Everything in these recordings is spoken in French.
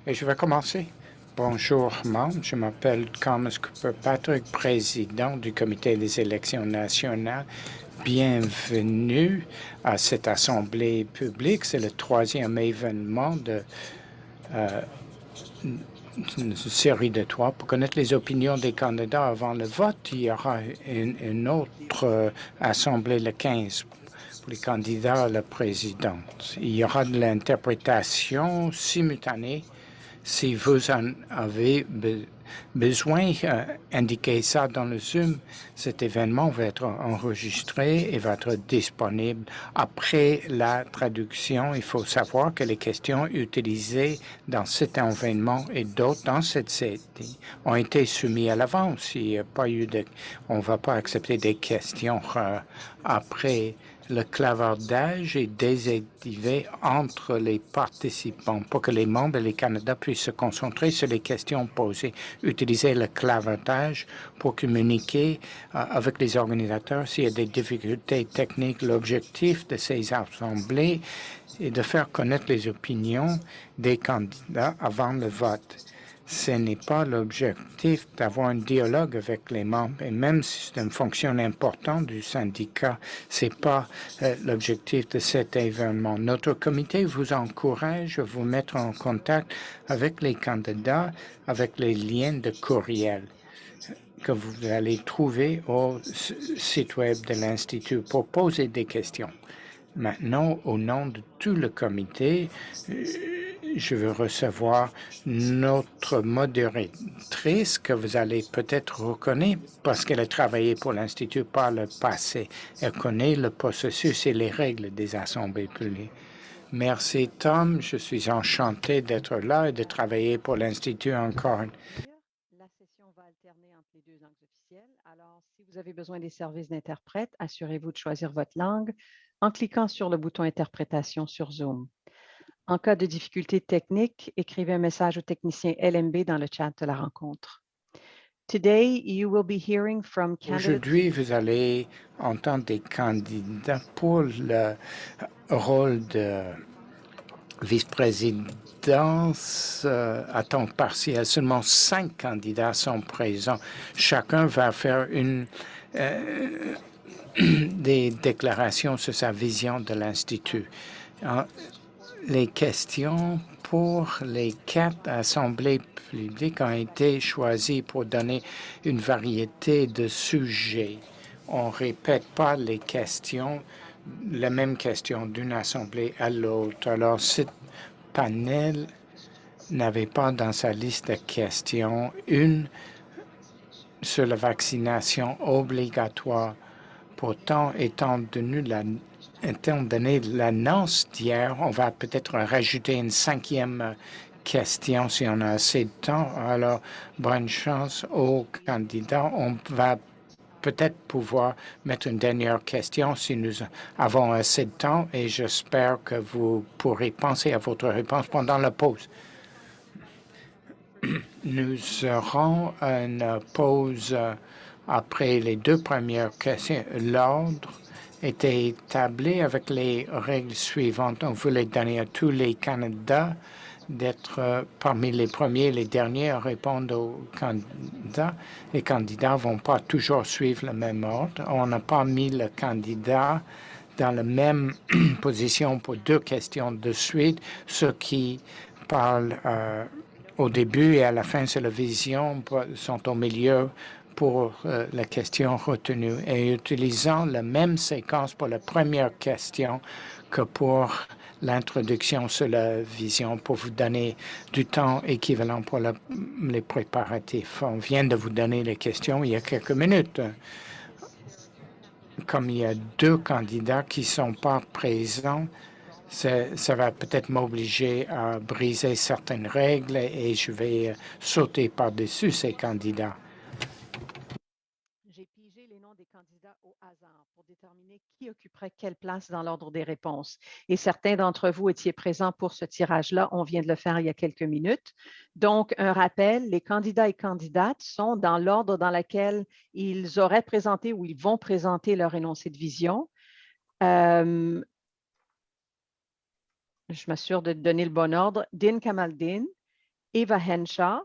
Et je vais commencer. Bonjour, membres. Je m'appelle Thomas Cooper Patrick, président du Comité des élections nationales. Bienvenue à cette assemblée publique. C'est le troisième événement d'une série de trois. Pour connaître les opinions des candidats avant le vote, il y aura une autre assemblée le 15 pour les candidats à la présidence. Il y aura de l'interprétation simultanée. Si vous en avez besoin, indiquez ça dans le Zoom. Cet événement va être enregistré et va être disponible après la traduction. Il faut savoir que les questions utilisées dans cet événement et d'autres dans cette série ont été soumises à l'avance. Il n'y a pas eu de, on ne va pas accepter des questions après. Le clavardage est désactivé entre les participants pour que les membres et les candidats puissent se concentrer sur les questions posées. Utilisez le clavardage pour communiquer avec les organisateurs s'il y a des difficultés techniques. L'objectif de ces assemblées est de faire connaître les opinions des candidats avant le vote. Ce n'est pas l'objectif d'avoir un dialogue avec les membres, et même si c'est une fonction importante du syndicat, ce n'est pas l'objectif de cet événement. Notre comité vous encourage à vous mettre en contact avec les candidats avec les liens de courriel que vous allez trouver au site web de l'Institut pour poser des questions. Maintenant, au nom de tout le comité, je veux recevoir notre modératrice que vous allez peut-être reconnaître parce qu'elle a travaillé pour l'Institut par le passé. Elle connaît le processus et les règles des assemblées publiques. Merci, Tom. Je suis enchanté d'être là et de travailler pour l'Institut encore. La session va alterner entre les deux langues officielles. Alors, si vous avez besoin des services d'interprète, assurez-vous de choisir votre langue en cliquant sur le bouton Interprétation sur Zoom. En cas de difficulté technique, écrivez un message au technicien LMB dans le chat de la rencontre. Today, you will be hearing from candidates. Aujourd'hui, vous allez entendre des candidats pour le rôle de vice-présidence à temps partiel. Seulement 5 candidats sont présents. Chacun va faire des déclarations sur sa vision de l'Institut. Les questions pour les 4 assemblées publiques ont été choisies pour donner une variété de sujets. On ne répète pas les questions, la même question d'une assemblée à l'autre. Alors, ce panel n'avait pas dans sa liste de questions une sur la vaccination obligatoire. Pourtant, étant donné l'annonce d'hier, on va peut-être rajouter une 5e question si on a assez de temps. Alors, bonne chance aux candidats. On va peut-être pouvoir mettre une dernière question si nous avons assez de temps et j'espère que vous pourrez penser à votre réponse pendant la pause. Nous aurons une pause après les 2 premières questions. L'ordre était établi avec les règles suivantes. On voulait donner à tous les candidats d'être parmi les premiers et les derniers à répondre aux candidats. Les candidats ne vont pas toujours suivre le même ordre. On n'a pas mis le candidat dans la même position pour 2 questions de suite. Ceux qui parlent au début et à la fin sur la vision sont au milieu pour la question retenue et utilisant la même séquence pour la première question que pour l'introduction sur la vision pour vous donner du temps équivalent pour les préparatifs. On vient de vous donner les questions il y a quelques minutes. Comme il y a 2 candidats qui ne sont pas présents, ça va peut-être m'obliger à briser certaines règles et je vais sauter par-dessus ces candidats. J'ai pigé les noms des candidats au hasard pour déterminer qui occuperait quelle place dans l'ordre des réponses. Et certains d'entre vous étiez présents pour ce tirage-là. On vient de le faire il y a quelques minutes. Donc, un rappel, les candidats et candidates sont dans l'ordre dans lequel ils auraient présenté ou ils vont présenter leur énoncé de vision. Je m'assure de donner le bon ordre. Din Kamaldin, Eva Henshaw,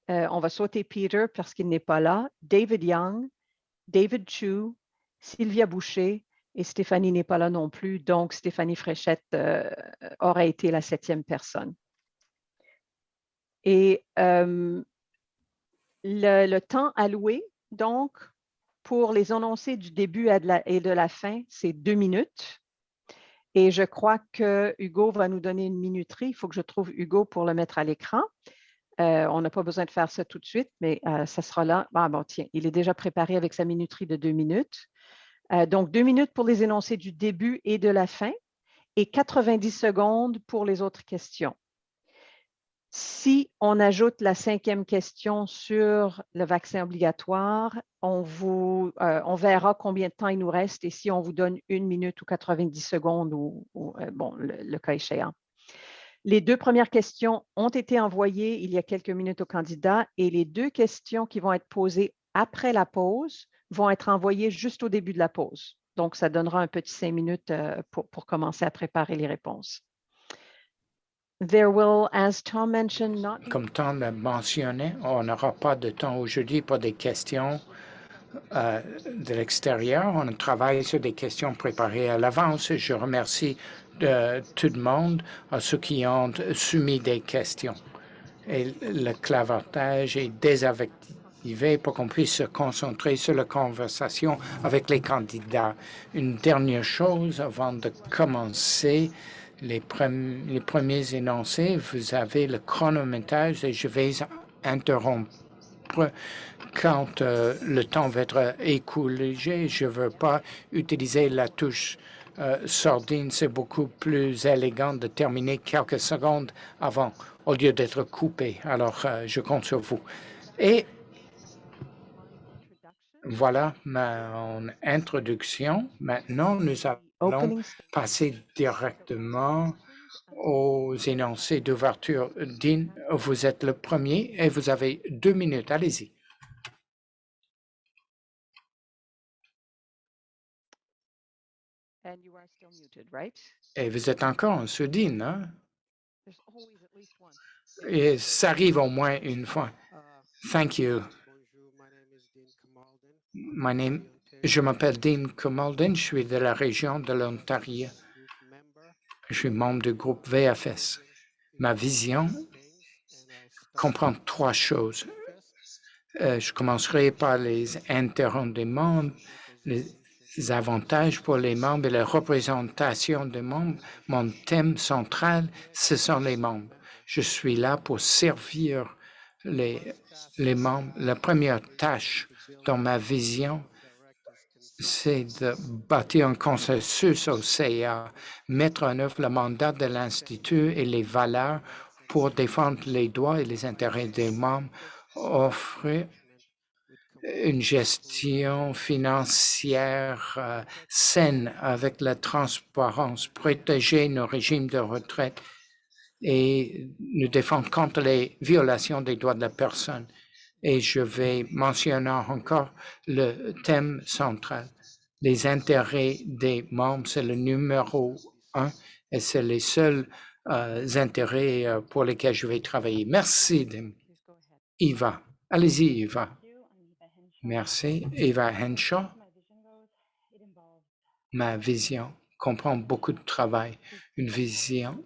on va sauter Peter parce qu'il n'est pas là, David Young, David Chu, Sylvia Boucher et Stéphanie n'est pas là non plus, donc Stéphanie Fréchette aurait été la 7e personne. Et le temps alloué, donc, pour les énoncés du début et de la fin, c'est 2 minutes. Et je crois que Hugo va nous donner une minuterie. Il faut que je trouve Hugo pour le mettre à l'écran. On n'a pas besoin de faire ça tout de suite, mais ça sera là. Ah bon, tiens, il est déjà préparé avec sa minuterie de 2 minutes. Donc, 2 minutes pour les énoncés du début et de la fin et 90 secondes pour les autres questions. Si on ajoute la 5e question sur le vaccin obligatoire, on verra combien de temps il nous reste et si on vous donne 1 minute ou 90 secondes ou bon, le cas échéant. Les 2 premières questions ont été envoyées il y a quelques minutes aux candidats et les 2 questions qui vont être posées après la pause vont être envoyées juste au début de la pause. Donc, ça donnera un petit 5 minutes pour commencer à préparer les réponses. There will, as Tom mentioned, not be... Comme Tom l'a mentionné, on n'aura pas de temps aujourd'hui pour des questions de l'extérieur. On travaille sur des questions préparées à l'avance. Je remercie tout le monde, à ceux qui ont soumis des questions. Et le clavartage est désactivé pour qu'on puisse se concentrer sur la conversation avec les candidats. Une dernière chose avant de commencer les premiers énoncés, vous avez le chronométrage et je vais interrompre quand le temps va être écoulé. Je ne veux pas utiliser la touche sordine. C'est beaucoup plus élégant de terminer quelques secondes avant au lieu d'être coupé. Alors, je compte sur vous. Et voilà mon introduction. Maintenant, nous allons passer directement aux énoncés d'ouverture. Dean, vous êtes le premier et vous avez 2 minutes. Allez-y. And you are still muted, right? Et vous êtes encore en sourdine, hein? There's always at least one. Et ça arrive au moins une fois. Thank you. Je m'appelle Dean Comalden, je suis de la région de l'Ontario. Je suis membre du groupe VFS. Ma vision comprend 3 choses. Je commencerai par les intérêts des membres, les avantages pour les membres et la représentation des membres. Mon thème central, ce sont les membres. Je suis là pour servir les membres. La première tâche dans ma vision, c'est de bâtir un consensus au CA, mettre en œuvre le mandat de l'Institut et les valeurs pour défendre les droits et les intérêts des membres, offrir une gestion financière saine avec la transparence, protéger nos régimes de retraite et nous défendre contre les violations des droits de la personne. Et je vais mentionner encore le thème central. Les intérêts des membres, c'est le numéro 1 et c'est les seuls intérêts pour lesquels je vais travailler. Merci, Eva. Allez-y, Eva. Merci, Eva Henshaw. Ma vision comprend beaucoup de travail, une vision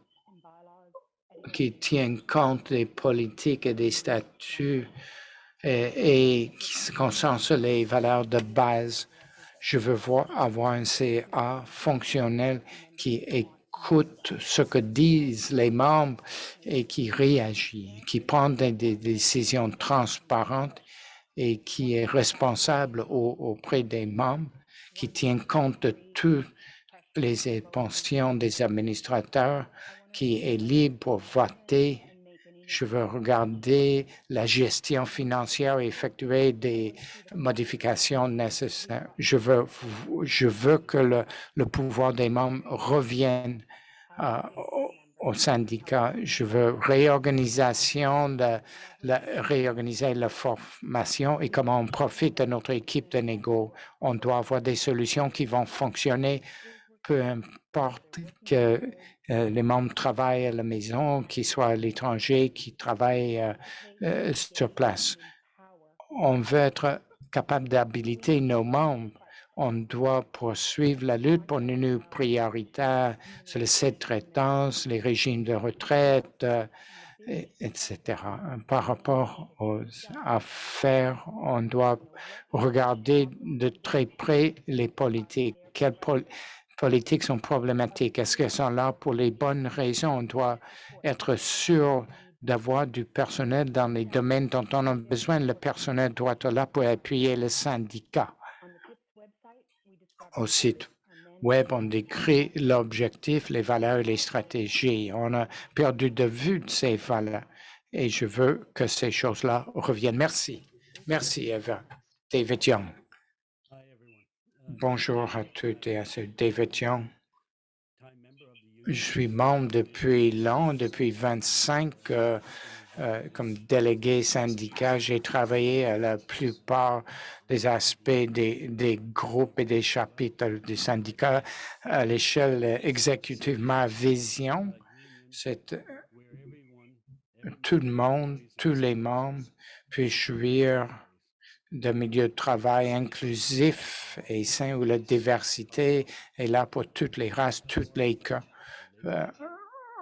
qui tient compte des politiques et des statuts et qui se concentre sur les valeurs de base. Je veux avoir un CA fonctionnel qui écoute ce que disent les membres et qui réagit, qui prend des décisions transparentes et qui est responsable auprès des membres, qui tient compte de toutes les pensions des administrateurs, qui est libre pour voter. Je veux regarder la gestion financière et effectuer des modifications nécessaires. Je veux que le pouvoir des membres revienne au syndicat. Je veux réorganiser la formation et comment on profite de notre équipe de négo. On doit avoir des solutions qui vont fonctionner peu importe que les membres travaillent à la maison, qu'ils soient à l'étranger, qu'ils travaillent sur place. On veut être capable d'habiliter nos membres. On doit poursuivre la lutte pour une priorité sur les sous-traitance, les régimes de retraite, etc. Par rapport aux affaires, on doit regarder de très près les politiques. Quelles politiques sont problématiques? Est-ce qu'elles sont là pour les bonnes raisons? On doit être sûr d'avoir du personnel dans les domaines dont on a besoin. Le personnel doit être là pour appuyer le syndicat. Au site web, on décrit l'objectif, les valeurs et les stratégies. On a perdu de vue de ces valeurs et je veux que ces choses-là reviennent. Merci. Merci, Eva. David Young. Bonjour à toutes et à tous. David Young. Je suis membre depuis 25 comme délégué syndicat. J'ai travaillé à la plupart des aspects des groupes et des chapitres des syndicats à l'échelle exécutive. Ma vision, c'est tout le monde, tous les membres puissent jouir de milieu de travail inclusif et sain où la diversité est là pour toutes les races, tous les cas.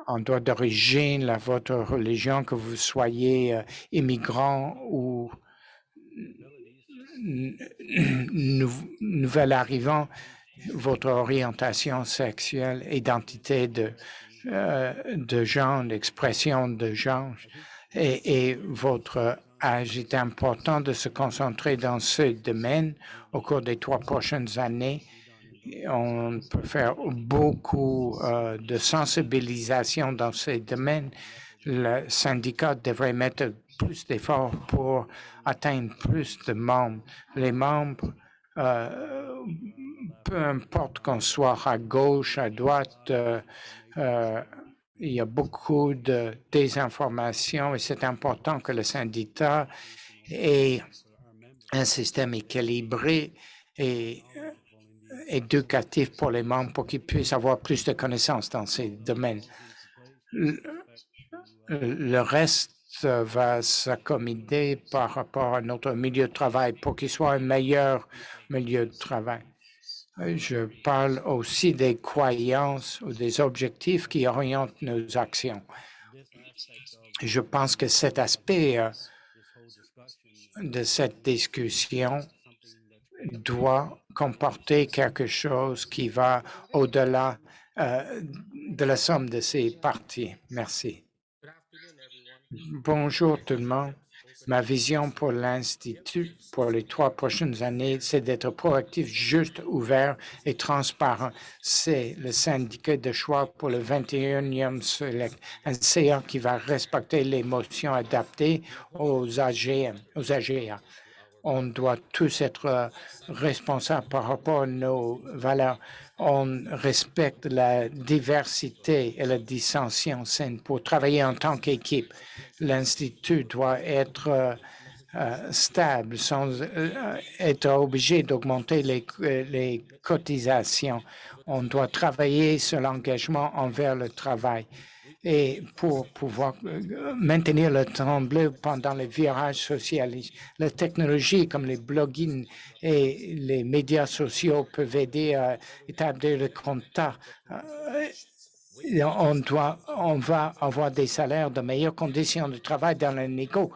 En droit d'origine, votre religion, que vous soyez immigrant ou nouvel arrivant, votre orientation sexuelle, identité de genre, d'expression de genre et votre âge. Il est important de se concentrer dans ce domaine au cours des 3 prochaines années. On peut faire beaucoup de sensibilisation dans ces domaines. Le syndicat devrait mettre plus d'efforts pour atteindre plus de membres. Les membres, peu importe qu'on soit à gauche, à droite, il y a beaucoup de désinformation et c'est important que le syndicat ait un système équilibré et éducatif pour les membres pour qu'ils puissent avoir plus de connaissances dans ces domaines. Le reste va s'accommoder par rapport à notre milieu de travail pour qu'il soit un meilleur milieu de travail. Je parle aussi des croyances ou des objectifs qui orientent nos actions. Je pense que cet aspect de cette discussion doit comporter quelque chose qui va au-delà de la somme de ces parties. Merci. Bonjour tout le monde. Ma vision pour l'Institut pour les 3 prochaines années, c'est d'être proactif, juste, ouvert et transparent. C'est le syndicat de choix pour le 21e siècle, un CA qui va respecter les motions adaptées aux AGA. On doit tous être responsables par rapport à nos valeurs. On respecte la diversité et la dissension saine pour travailler en tant qu'équipe. L'Institut doit être stable sans être obligé d'augmenter les cotisations. On doit travailler sur l'engagement envers le travail. Et pour pouvoir maintenir le temps bleu pendant les virages socialistes. La technologie comme les blogging et les médias sociaux peuvent aider à établir le contact. On va avoir des salaires de meilleures conditions de travail dans les négos.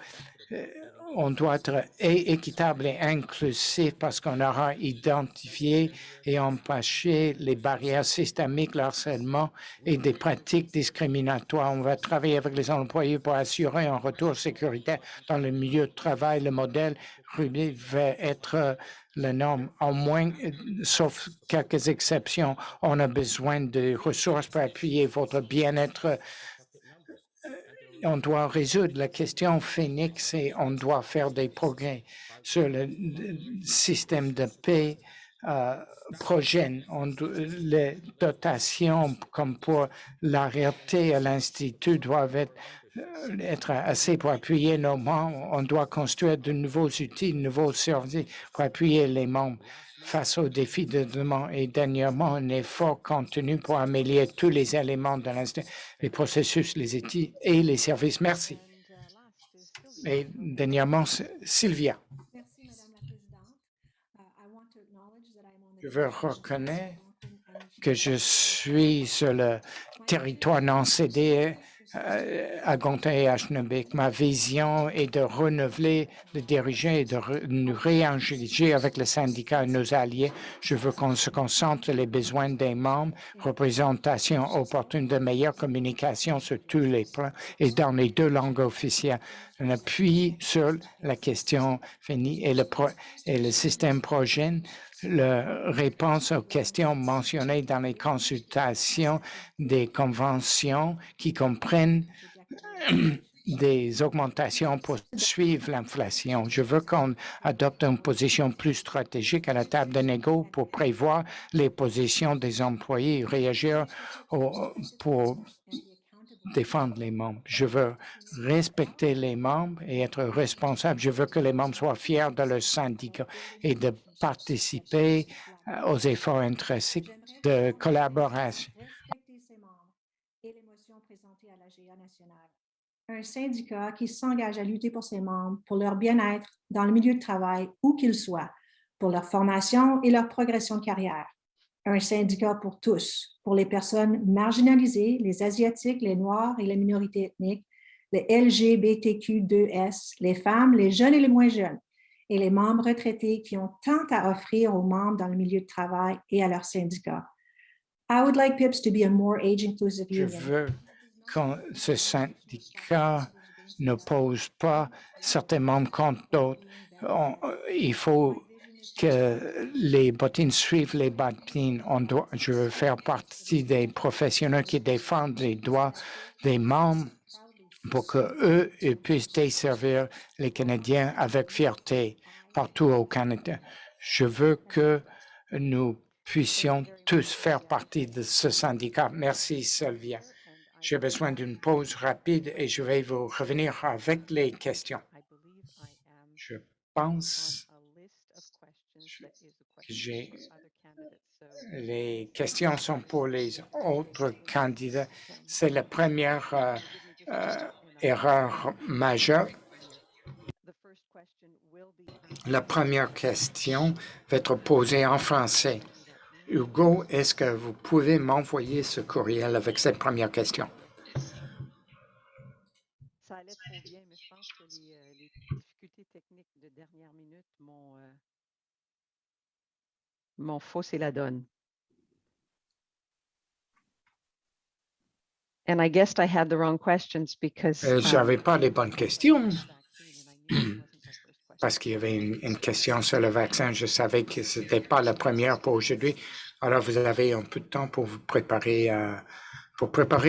On doit être équitable et inclusif parce qu'on aura identifié et empêché les barrières systémiques, le harcèlement et des pratiques discriminatoires. On va travailler avec les employés pour assurer un retour sécuritaire dans le milieu de travail. Le modèle Ruby va être la norme, au moins, sauf quelques exceptions. On a besoin de ressources pour appuyer votre bien-être. On doit résoudre la question Phoenix et on doit faire des progrès sur le système de paix progène. Les dotations comme pour la réalité à l'Institut doivent être assez pour appuyer nos membres. On doit construire de nouveaux outils, de nouveaux services pour appuyer les membres. face aux défis de demain et dernièrement un effort contenu pour améliorer tous les éléments de les processus, les outils et les services. Merci. Et dernièrement, Sylvia. Merci, Madame la Présidente. Je veux reconnaître que je suis sur le territoire non cédé à Gontin et à Schneebeek. Ma vision est de renouveler le dirigeant et de nous réengager avec le syndicat et nos alliés. Je veux qu'on se concentre sur les besoins des membres, représentation opportune de meilleure communication sur tous les plans et dans les deux langues officielles. Un appui sur la question finie et le système progène, la réponse aux questions mentionnées dans les consultations des conventions qui comprennent des augmentations pour suivre l'inflation. Je veux qu'on adopte une position plus stratégique à la table de négo pour prévoir les positions des employés et réagir pour défendre les membres. Je veux respecter les membres et être responsable. Je veux que les membres soient fiers de leur syndicat et de participer aux efforts intrinsèques de collaboration. Respecter ses membres et l'émotion présentée à la GA nationale. Un syndicat qui s'engage à lutter pour ses membres, pour leur bien-être dans le milieu de travail, où qu'ils soient, pour leur formation et leur progression de carrière. Un syndicat pour tous, pour les personnes marginalisées, les Asiatiques, les Noirs et les minorités ethniques, les LGBTQ2S, les femmes, les jeunes et les moins jeunes, et les membres retraités qui ont tant à offrir aux membres dans le milieu de travail et à leur syndicat. I would like PIPS to be a more age-inclusive Je union. veux que ce syndicat n'oppose pas certains membres contre d'autres. Il faut que les bottines suivent les bottines. Je veux faire partie des professionnels qui défendent les droits des membres pour qu'eux puissent desservir les Canadiens avec fierté partout au Canada. Je veux que nous puissions tous faire partie de ce syndicat. Merci, Sylvia. J'ai besoin d'une pause rapide et je vais vous revenir avec les questions. Je pense que les questions sont pour les autres candidats. C'est la première erreur majeure. La première question va être posée en français. Hugo, est-ce que vous pouvez m'envoyer ce courriel avec cette première question? Ça allait trop bien, mais je pense que les difficultés techniques de dernière minute m'ont faussé la donne. And I guessed I had the wrong questions because Je n'avais pas les bonnes questions parce qu'il y avait une question sur le vaccin. Je savais que ce n'était pas la première pour aujourd'hui. Alors, vous avez un peu de temps pour vous préparer,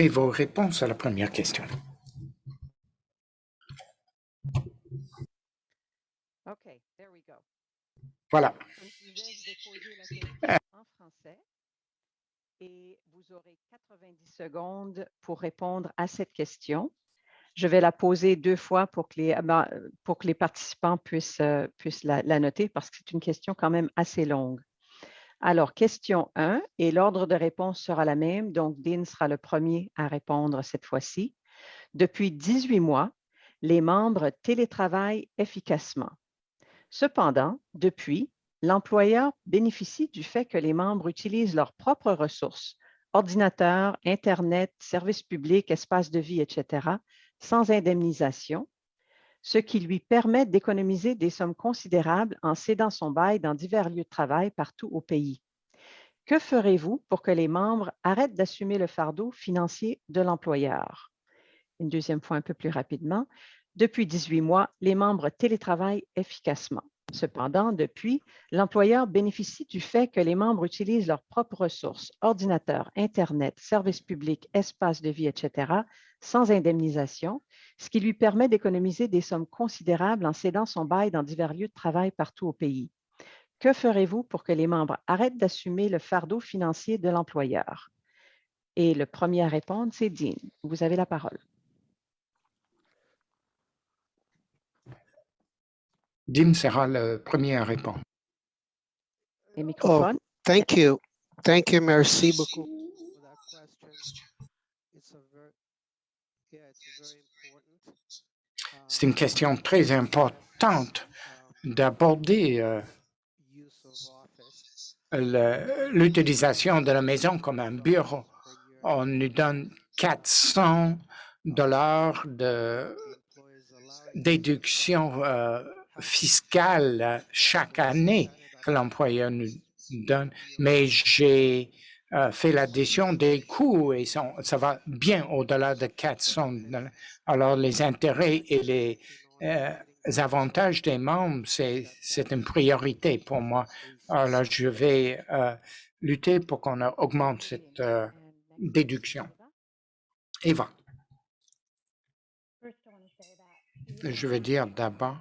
vos réponses à la première question. OK, there we go. Voilà. Comme je disais, je vais poser la question en français et vous aurez 90 secondes pour répondre à cette question. Je vais la poser 2 fois pour que les participants puissent la noter parce que c'est une question quand même assez longue. Alors, question 1, et l'ordre de réponse sera la même, donc Dean sera le premier à répondre cette fois-ci. Depuis 18 mois, les membres télétravaillent efficacement. Cependant, depuis, l'employeur bénéficie du fait que les membres utilisent leurs propres ressources, ordinateurs, Internet, services publics, espaces de vie, etc., sans indemnisation, ce qui lui permet d'économiser des sommes considérables en cédant son bail dans divers lieux de travail partout au pays. Que ferez-vous pour que les membres arrêtent d'assumer le fardeau financier de l'employeur? Une deuxième fois un peu plus rapidement. Depuis 18 mois, les membres télétravaillent efficacement. Cependant, depuis, l'employeur bénéficie du fait que les membres utilisent leurs propres ressources, ordinateurs, Internet, services publics, espaces de vie, etc., sans indemnisation, ce qui lui permet d'économiser des sommes considérables en cédant son bail dans divers lieux de travail partout au pays. Que ferez-vous pour que les membres arrêtent d'assumer le fardeau financier de l'employeur? Et le premier à répondre, c'est Dean. Vous avez la parole. Dean sera le premier à répondre. Les Oh, microphones. thank you. Thank you. Merci beaucoup for that question. It's a very, yeah, it's very important. C'est une question très importante d'aborder Use of office. l'utilisation de la maison comme un bureau. On nous donne $400 de déduction fiscale chaque année que l'employeur nous donne, mais j'ai fait l'addition des coûts et ça va bien au-delà de 400. Alors, les intérêts et les avantages des membres, c'est une priorité pour moi. Alors, je vais lutter pour qu'on augmente cette déduction. Eva. Je veux dire d'abord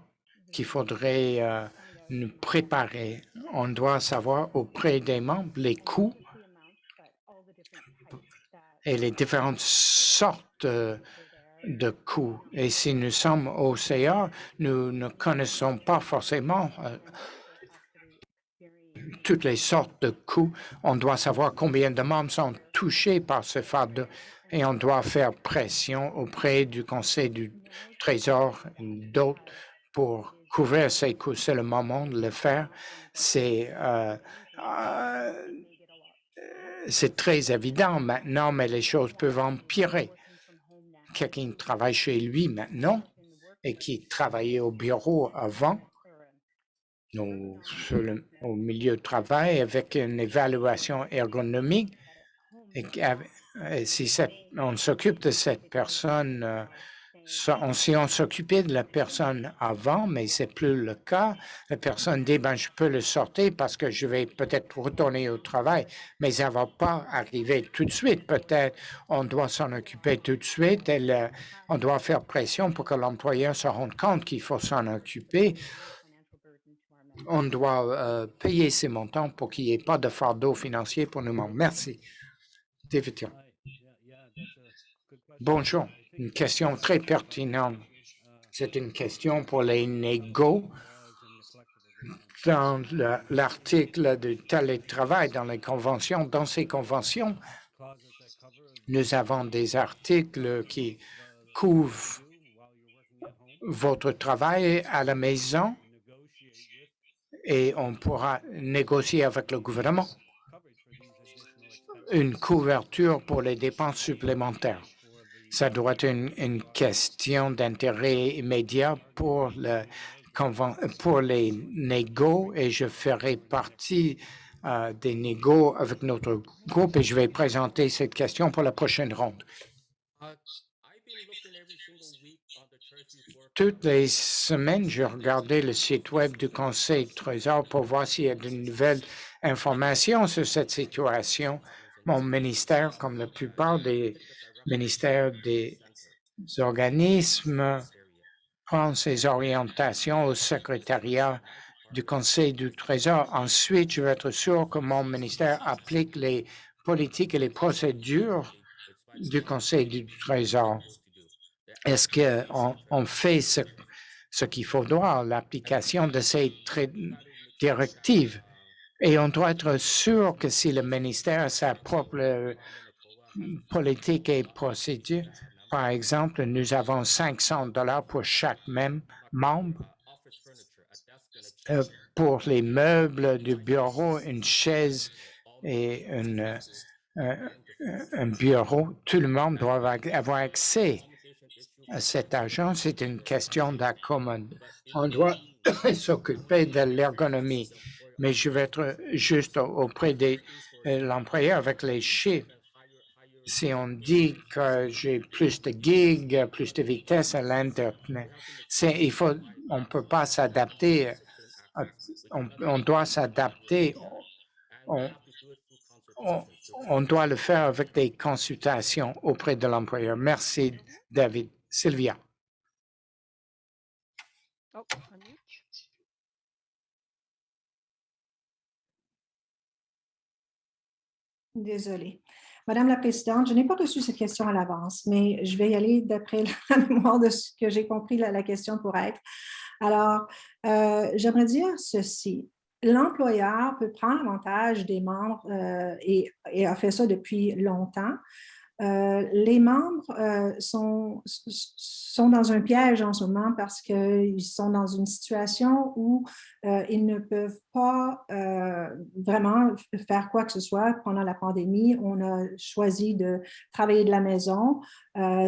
qu'il faudrait nous préparer. On doit savoir auprès des membres les coûts et les différentes sortes de coûts. Et si nous sommes au CA, nous ne connaissons pas forcément toutes les sortes de coûts. On doit savoir combien de membres sont touchés par ce fardeau et on doit faire pression auprès du Conseil du Trésor et d'autres pour couvrir ces coûts. C'est le moment de le faire. C'est très évident maintenant, mais les choses peuvent empirer. Quelqu'un qui travaille chez lui maintenant et qui travaillait au bureau avant, au milieu de travail avec une évaluation ergonomique. Et si on s'occupe de cette personne, si on s'occupait de la personne avant, mais c'est plus le cas, la personne dit, je peux le sortir parce que je vais peut-être retourner au travail, mais ça ne va pas arriver tout de suite. Peut-être on doit s'en occuper tout de suite et on doit faire pression pour que l'employeur se rende compte qu'il faut s'en occuper. On doit payer ces montants pour qu'il n'y ait pas de fardeau financier pour nous membres. Merci. David Young. Bonjour. Une question très pertinente. C'est une question pour les négos. Dans l'article de télétravail, dans les conventions, dans ces conventions, nous avons des articles qui couvrent votre travail à la maison et on pourra négocier avec le gouvernement une couverture pour les dépenses supplémentaires. Ça doit être une question d'intérêt immédiat pour les négos et je ferai partie des négos avec notre groupe et je vais présenter cette question pour la prochaine ronde. Toutes les semaines, je regardais le site web du Conseil du Trésor pour voir s'il y a de nouvelles informations sur cette situation. Mon ministère, comme la plupart des ministères des organismes, prend ses orientations au secrétariat du Conseil du Trésor. Ensuite, je veux être sûr que mon ministère applique les politiques et les procédures du Conseil du Trésor. Est-ce qu'on fait ce qu'il faudra, l'application de ces directives? Et on doit être sûr que si le ministère a sa propre politique et procédure, par exemple, nous avons $500 pour chaque membre. Pour les meubles du bureau, une chaise et un bureau, tout le monde doit avoir accès à cet argent. C'est une question d'accommodation. On doit s'occuper de l'ergonomie, mais je vais être juste auprès de l'employeur avec les chiffres. Si on dit que j'ai plus de gigs, plus de vitesse à l'Internet, on ne peut pas s'adapter. On doit s'adapter. On doit le faire avec des consultations auprès de l'employeur. Merci, David. Sylvia. Désolée. Madame la Présidente, je n'ai pas reçu cette question à l'avance, mais je vais y aller d'après la mémoire de ce que j'ai compris la question pour être. Alors, j'aimerais dire ceci. l'employeur peut prendre avantage des membres et a fait ça depuis longtemps. Les membres sont dans un piège en ce moment parce qu'ils sont dans une situation où ils ne peuvent pas vraiment faire quoi que ce soit pendant la pandémie. On a choisi de travailler de la maison.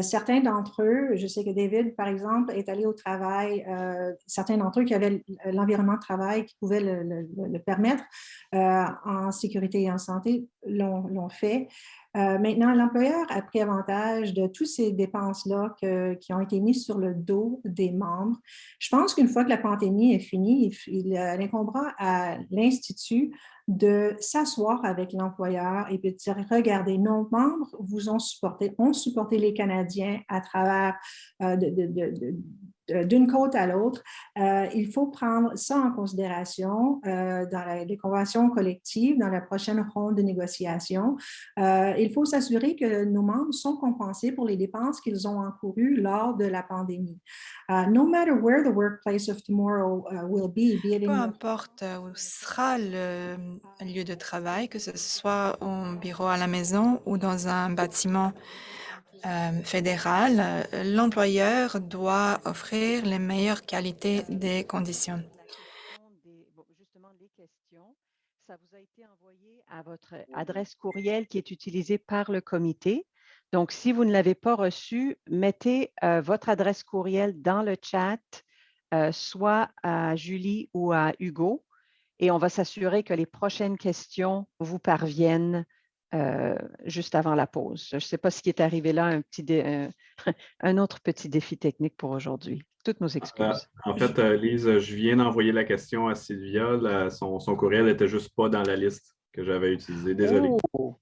Certains d'entre eux, je sais que David, par exemple, est allé au travail. Certains d'entre eux qui avaient l'environnement de travail qui pouvait le permettre en sécurité et en santé l'ont fait. Maintenant, l'employeur a pris avantage de toutes ces dépenses-là qui ont été mises sur le dos des membres. Je pense qu'une fois que la pandémie est finie, il incombera à l'Institut de s'asseoir avec l'employeur et de dire, regardez, nos membres vous ont supporté les Canadiens à travers d'une côte à l'autre. Il faut prendre ça en considération dans les conventions collectives, dans la prochaine ronde de négociation. Il faut s'assurer que nos membres sont compensés pour les dépenses qu'ils ont encourues lors de la pandémie. No matter where the workplace of tomorrow will be it Peu in importe où sera le lieu de travail, que ce soit au bureau à la maison ou dans un bâtiment fédéral, l'employeur doit offrir les meilleures qualités des conditions. Justement, les questions, ça vous a été envoyé à votre adresse courriel qui est utilisée par le comité. Donc, si vous ne l'avez pas reçu, mettez votre adresse courriel dans le chat, soit à Julie ou à Hugo, et on va s'assurer que les prochaines questions vous parviennent juste avant la pause. Je ne sais pas ce qui est arrivé là, un autre petit défi technique pour aujourd'hui. Toutes nos excuses. En fait, Lise, je viens d'envoyer la question à Sylvia. Son courriel n'était juste pas dans la liste que j'avais utilisée. Désolé. Oh!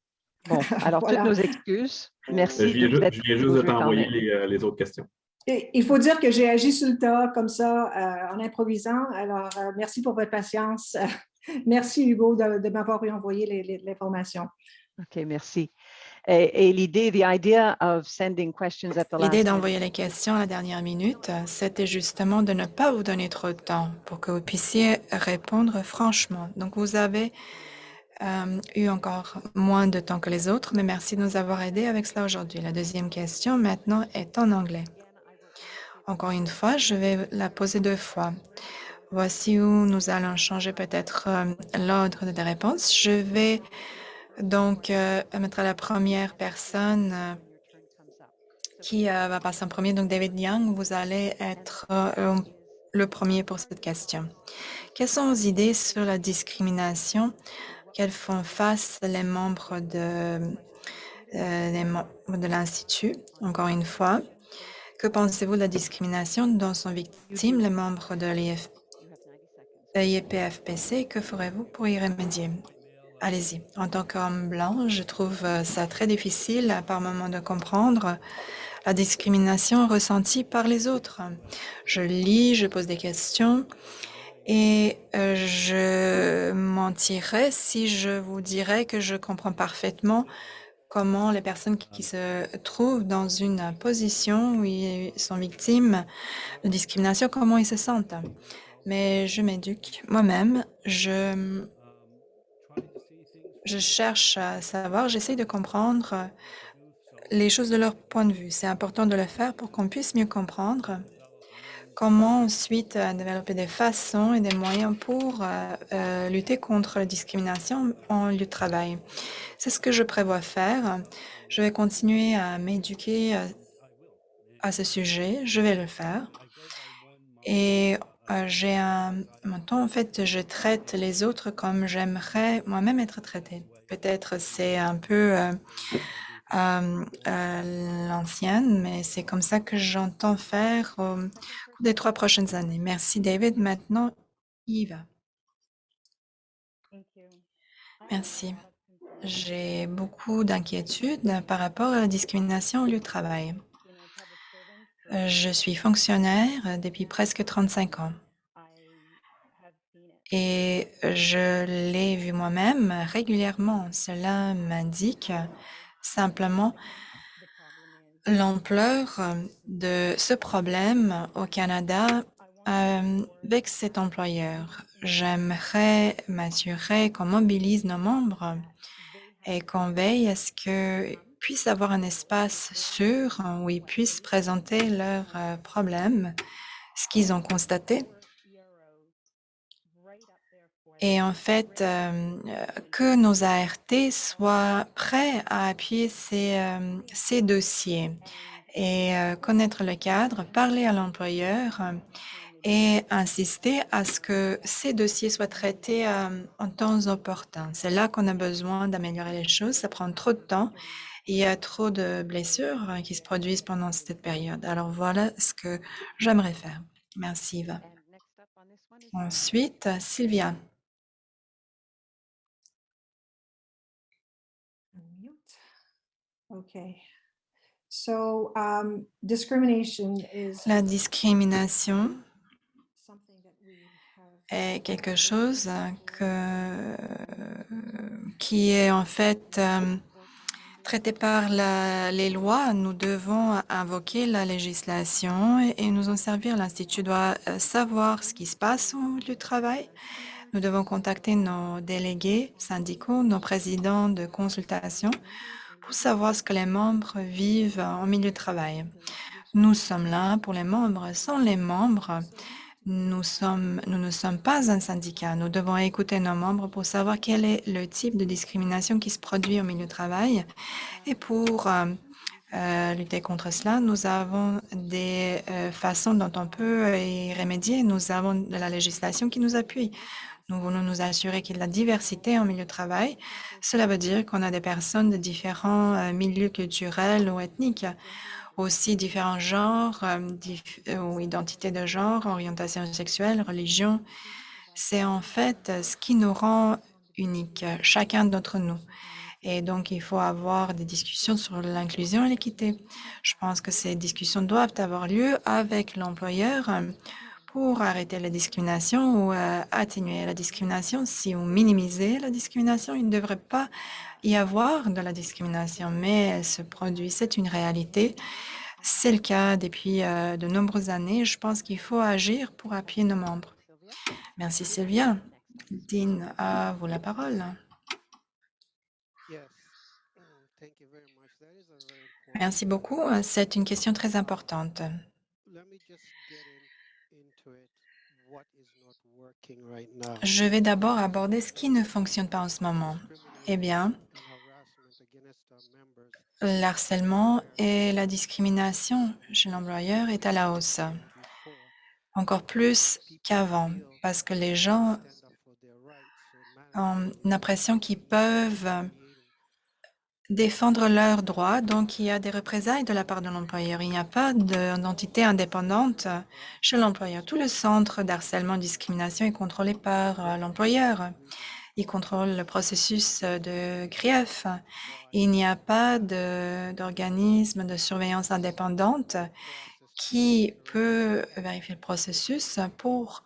Bon, alors Voilà. toutes nos excuses. Merci. Je viens juste de t'envoyer les autres questions. Et il faut dire que j'ai agi sur le tas comme ça en improvisant. Alors, merci pour votre patience. Merci Hugo de m'avoir envoyé l'information. OK, merci. Et l'idée, L'idée d'envoyer les questions à la dernière minute, c'était justement de ne pas vous donner trop de temps pour que vous puissiez répondre franchement. Donc, vous avez eu encore moins de temps que les autres, mais merci de nous avoir aidés avec cela aujourd'hui. La deuxième question maintenant est en anglais. Encore une fois, je vais la poser 2 fois. Voici où nous allons changer peut-être l'ordre des réponses. Je vais donc mettre la première personne qui va passer en premier. Donc, David Young, vous allez être le premier pour cette question. Quelles sont vos idées sur la discrimination qu'elles font face les membres de l'Institut? Encore une fois, que pensez-vous de la discrimination dont sont victimes les membres de l'IEPFPC? Que ferez-vous pour y remédier? Allez-y. En tant qu'homme blanc, je trouve ça très difficile par moment de comprendre la discrimination ressentie par les autres. Je lis, je pose des questions et je mentirais si je vous dirais que je comprends parfaitement comment les personnes qui se trouvent dans une position où ils sont victimes de discrimination, comment ils se sentent. Mais je m'éduque moi-même, je cherche à savoir, j'essaie de comprendre les choses de leur point de vue. C'est important de le faire pour qu'on puisse mieux comprendre comment ensuite développer des façons et des moyens pour lutter contre la discrimination en lieu de travail. C'est ce que je prévois faire. Je vais continuer à m'éduquer à ce sujet. Je vais le faire. Et j'ai maintenant, en fait, je traite les autres comme j'aimerais moi-même être traitée. Peut-être c'est un peu l'ancienne, mais c'est comme ça que j'entends faire au cours des 3 prochaines années. Merci, David. Maintenant, Yves. Merci. J'ai beaucoup d'inquiétudes par rapport à la discrimination au lieu de travail. Je suis fonctionnaire depuis presque 35 ans et je l'ai vu moi-même régulièrement. Cela m'indique simplement l'ampleur de ce problème au Canada avec cet employeur. j'aimerais m'assurer qu'on mobilise nos membres et qu'on veille à ce qu'ils puissent avoir un espace sûr où ils puissent présenter leurs problèmes, ce qu'ils ont constaté. Et en fait, que nos ART soient prêts à appuyer ces dossiers et connaître le cadre, parler à l'employeur et insister à ce que ces dossiers soient traités en temps opportun. C'est là qu'on a besoin d'améliorer les choses. Ça prend trop de temps. Il y a trop de blessures qui se produisent pendant cette période. Alors voilà ce que j'aimerais faire. Merci, Eva. Ensuite, Sylvia. Okay. So discrimination is La discrimination something that we have est quelque chose qui est en fait traité par les lois. Nous devons invoquer la législation et nous en servir. L'Institut doit savoir ce qui se passe au lieu du travail. Nous devons contacter nos délégués syndicaux, nos présidents de consultation pour savoir ce que les membres vivent en milieu de travail. Nous sommes là pour les membres. Sans les membres, nous ne sommes pas un syndicat. Nous devons écouter nos membres pour savoir quel est le type de discrimination qui se produit au milieu du travail. Et pour lutter contre cela, nous avons des façons dont on peut y remédier. Nous avons de la législation qui nous appuie. Nous voulons nous assurer qu'il y a de la diversité en milieu de travail. Cela veut dire qu'on a des personnes de différents milieux culturels ou ethniques, aussi différents genres ou identités de genre, orientation sexuelle, religion. C'est en fait ce qui nous rend uniques, chacun d'entre nous. Et donc, il faut avoir des discussions sur l'inclusion et l'équité. Je pense que ces discussions doivent avoir lieu avec l'employeur pour arrêter la discrimination ou atténuer la discrimination. Si on minimisait la discrimination, il ne devrait pas y avoir de la discrimination, mais elle se produit. C'est une réalité. C'est le cas depuis de nombreuses années. Je pense qu'il faut agir pour appuyer nos membres. Merci Sylvia. Dean, à vous la parole. Yes. Thank you very much. That is a very important. Merci beaucoup. C'est une question très importante. Let me just get into it. What is not working right now? Je vais d'abord aborder ce qui ne fonctionne pas en ce moment. Eh bien, And harassment against our members l'harcèlement et la discrimination chez l'employeur est à la hausse, before. encore plus qu'avant, parce que les gens Stand up for their rights. ont l'impression qu'ils peuvent Creating défendre leurs droits, donc il y a des représailles de la part de l'employeur. Il n'y a pas d'entité indépendante chez l'employeur. Tout le centre d'harcèlement et discrimination est contrôlé par l'employeur. Il contrôle le processus de grief. Il n'y a pas d'organisme de surveillance indépendante qui peut vérifier le processus pour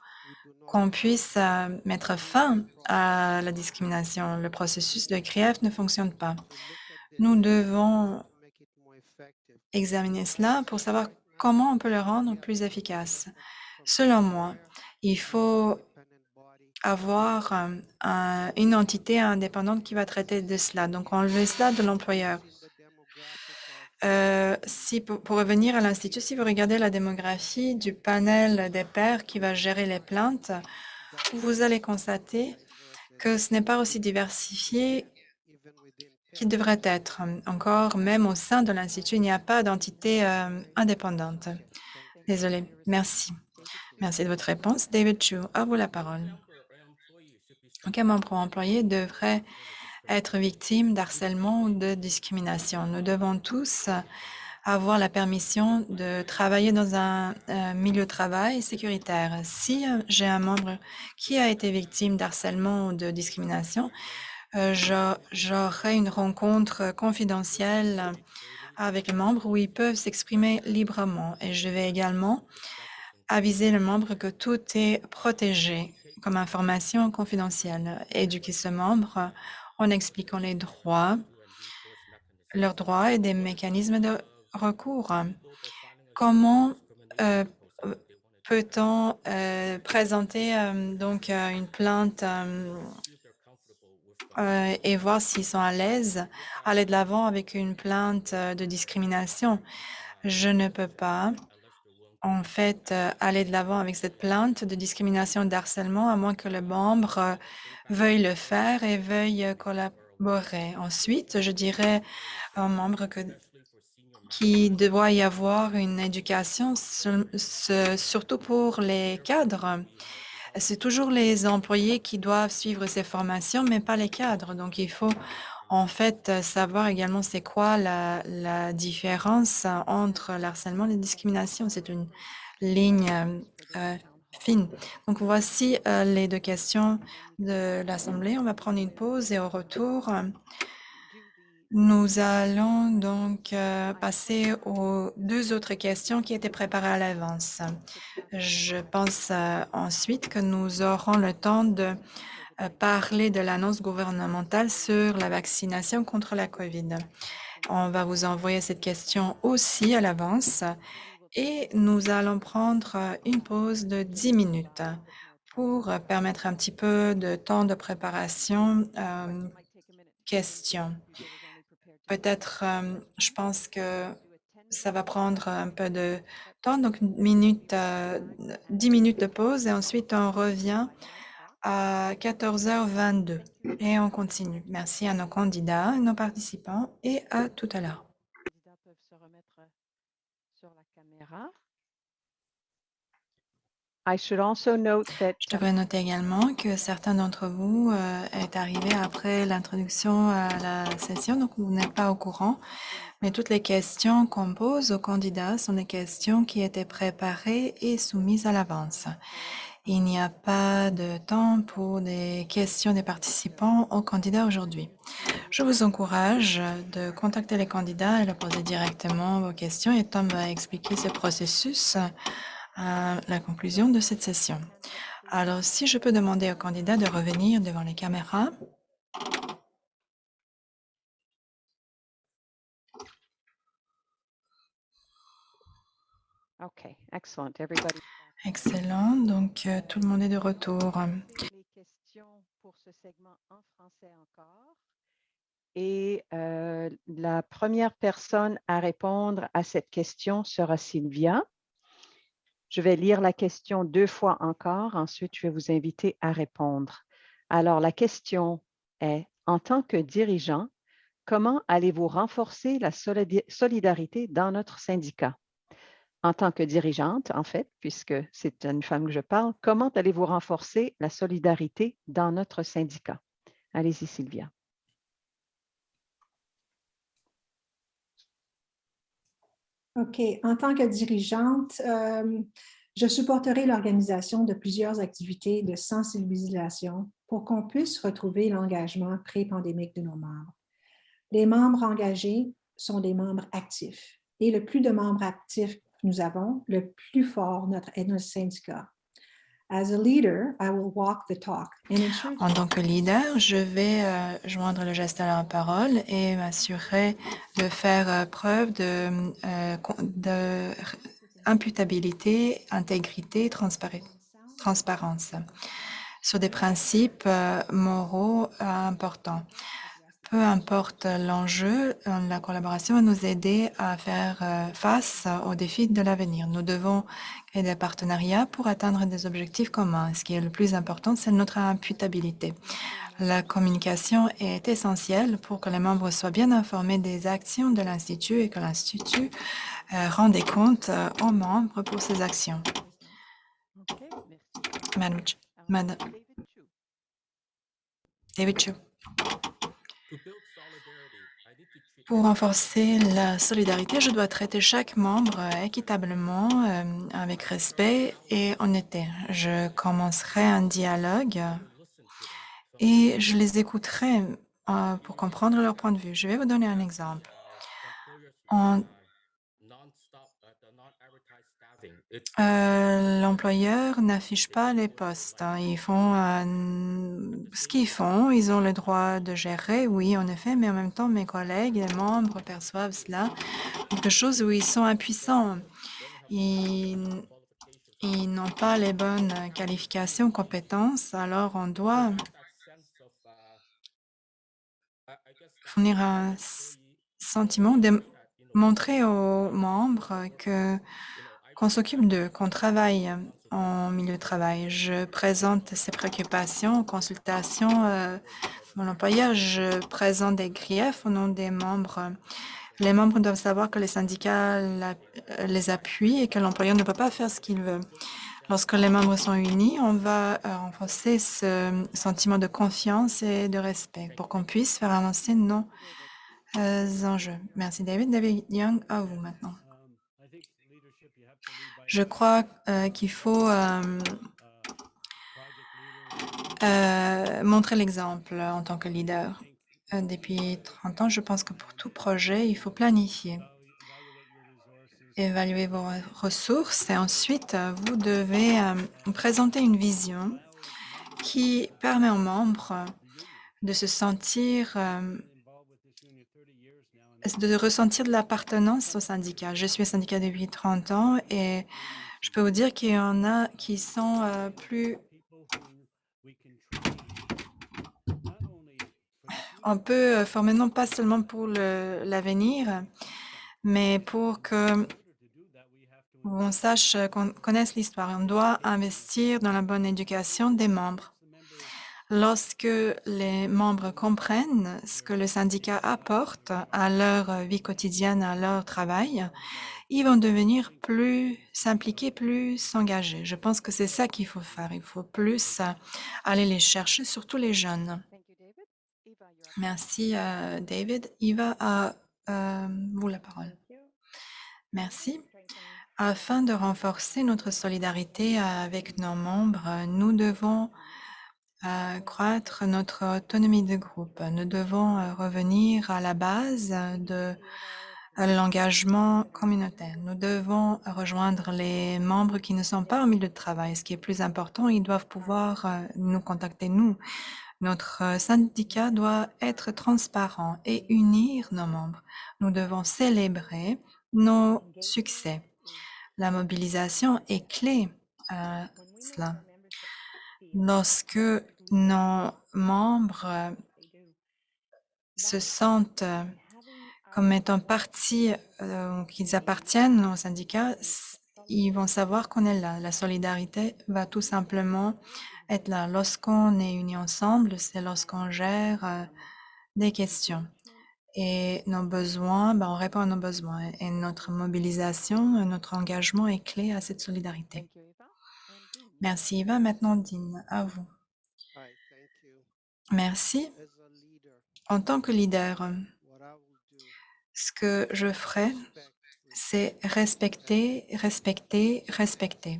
qu'on puisse mettre fin à la discrimination. Le processus de grief ne fonctionne pas. Nous devons examiner cela pour savoir comment on peut le rendre plus efficace. Selon moi, il faut avoir une entité indépendante qui va traiter de cela. Donc, enlever cela de l'employeur. Pour revenir à l'Institut, si vous regardez la démographie du panel des pairs qui va gérer les plaintes, vous allez constater que ce n'est pas aussi diversifié qu'il devrait être. Encore, même au sein de l'Institut, il n'y a pas d'entité indépendante. Désolée. Merci. Merci de votre réponse. David Chu, à vous la parole. Aucun membre ou employé devrait être victime d'harcèlement ou de discrimination. Nous devons tous avoir la permission de travailler dans un milieu de travail sécuritaire. Si j'ai un membre qui a été victime d'harcèlement ou de discrimination, j'aurai une rencontre confidentielle avec les membres où ils peuvent s'exprimer librement. Et je vais également aviser le membre que tout est protégé comme information confidentielle. Éduquer ce membre en expliquant leurs droits et des mécanismes de recours. Comment peut-on présenter donc une plainte et voir s'ils sont à l'aise, aller de l'avant avec une plainte de discrimination? Je ne peux pas, en fait, aller de l'avant avec cette plainte de discrimination et d'harcèlement, à moins que le membre veuille le faire et veuille collaborer. Ensuite, je dirais aux membres qu'il doit y avoir une éducation, surtout pour les cadres. C'est toujours les employés qui doivent suivre ces formations, mais pas les cadres. Donc, il faut en fait savoir également c'est quoi la différence entre l'harcèlement et la discrimination. C'est une ligne fine. Donc, voici les deux questions de l'Assemblée. On va prendre une pause et au retour, nous allons donc passer aux deux autres questions qui étaient préparées à l'avance. Je pense ensuite que nous aurons le temps de parler de l'annonce gouvernementale sur la vaccination contre la COVID. On va vous envoyer cette question aussi à l'avance et nous allons prendre une pause de 10 minutes pour permettre un petit peu de temps de préparation questions. Peut-être, je pense que ça va prendre un peu de temps, donc 10 minutes de pause et ensuite on revient à 14h22 et on continue. Merci à nos candidats, nos participants et à tout à l'heure. Les candidats peuvent se remettre sur la caméra. Je devrais noter également que certains d'entre vous est arrivé après l'introduction à la session, donc vous n'êtes pas au courant. Mais toutes les questions qu'on pose aux candidats sont des questions qui étaient préparées et soumises à l'avance. Il n'y a pas de temps pour des questions des participants aux candidats aujourd'hui. Je vous encourage de contacter les candidats et leur poser directement vos questions et Tom va expliquer ce processus à la conclusion de cette session. Alors, si je peux demander aux candidats de revenir devant les caméras. Excellent. Donc, tout le monde est de retour. Les questions pour ce segment en français encore. Et la première personne à répondre à cette question sera Sylvia. Je vais lire la question 2 fois encore. Ensuite, je vais vous inviter à répondre. Alors, la question est, en tant que dirigeant, comment allez-vous renforcer la solidarité dans notre syndicat? En tant que dirigeante, en fait, puisque c'est une femme que je parle, comment allez-vous renforcer la solidarité dans notre syndicat? Allez-y, Sylvia. OK. En tant que dirigeante, je supporterai l'organisation de plusieurs activités de sensibilisation pour qu'on puisse retrouver l'engagement pré-pandémique de nos membres. Les membres engagés sont des membres actifs et le plus de membres actifs que nous avons, le plus fort est notre syndicat. As a leader, I will walk the talk and ensure En tant que leader, je vais joindre le geste à la parole et m'assurer de faire preuve de imputabilité, intégrité, transparence sur des principes moraux importants. Peu importe l'enjeu, la collaboration va nous aider à faire face aux défis de l'avenir. Nous devons créer des partenariats pour atteindre des objectifs communs. Ce qui est le plus important, c'est notre imputabilité. La communication est essentielle pour que les membres soient bien informés des actions de l'Institut et que l'Institut rende des comptes aux membres pour ces actions. Madame David Chu. Pour renforcer la solidarité, je dois traiter chaque membre équitablement, avec respect et honnêteté. Je commencerai un dialogue et je les écouterai pour comprendre leur point de vue. Je vais vous donner un exemple. L'employeur n'affiche pas les postes. Ils font ce qu'ils font. Ils ont le droit de gérer, oui, en effet, mais en même temps, mes collègues, les membres perçoivent cela quelque chose où ils sont impuissants. Ils ils n'ont pas les bonnes qualifications, compétences, alors on doit fournir un sentiment de montrer aux membres que qu'on s'occupe d'eux, qu'on travaille en milieu de travail. Je présente ces préoccupations, consultations, mon employeur, je présente des griefs au nom des membres. Les membres doivent savoir que les syndicats les appuient et que l'employeur ne peut pas faire ce qu'il veut. Lorsque les membres sont unis, on va renforcer ce sentiment de confiance et de respect pour qu'on puisse faire avancer nos enjeux. Merci David. David Young, à vous maintenant. Je crois qu'il faut montrer l'exemple en tant que leader. Depuis 30 ans, je pense que pour tout projet, il faut planifier, évaluer vos ressources et ensuite, vous devez présenter une vision qui permet aux membres de se sentir, de ressentir de l'appartenance au syndicat. Je suis au syndicat depuis 30 ans et je peux vous dire qu'il y en a qui sont plus... On peut former non pas seulement pour l'avenir, mais pour que on sache, qu'on connaisse l'histoire. On doit investir dans la bonne éducation des membres. Lorsque les membres comprennent ce que le syndicat apporte à leur vie quotidienne, à leur travail, ils vont devenir plus s'impliquer, plus s'engager. Je pense que c'est ça qu'il faut faire. Il faut plus aller les chercher, surtout les jeunes. Merci, David. Eva, à vous la parole. Merci. Afin de renforcer notre solidarité avec nos membres, nous devons croître notre autonomie de groupe. Nous devons revenir à la base de l'engagement communautaire. Nous devons rejoindre les membres qui ne sont pas au milieu de travail. Ce qui est plus important, ils doivent pouvoir nous contacter, nous. Notre syndicat doit être transparent et unir nos membres. Nous devons célébrer nos succès. La mobilisation est clé à cela. Lorsque nos membres se sentent comme étant partie, qu'ils appartiennent au syndicat, ils vont savoir qu'on est là. La solidarité va tout simplement être là. Lorsqu'on est unis ensemble, c'est lorsqu'on gère des questions. Et nos besoins, on répond à nos besoins. Et notre mobilisation, notre engagement est clé à cette solidarité. Merci Eva. Maintenant, Dean, à vous. Merci. En tant que leader, ce que je ferai, c'est respecter, respecter, respecter.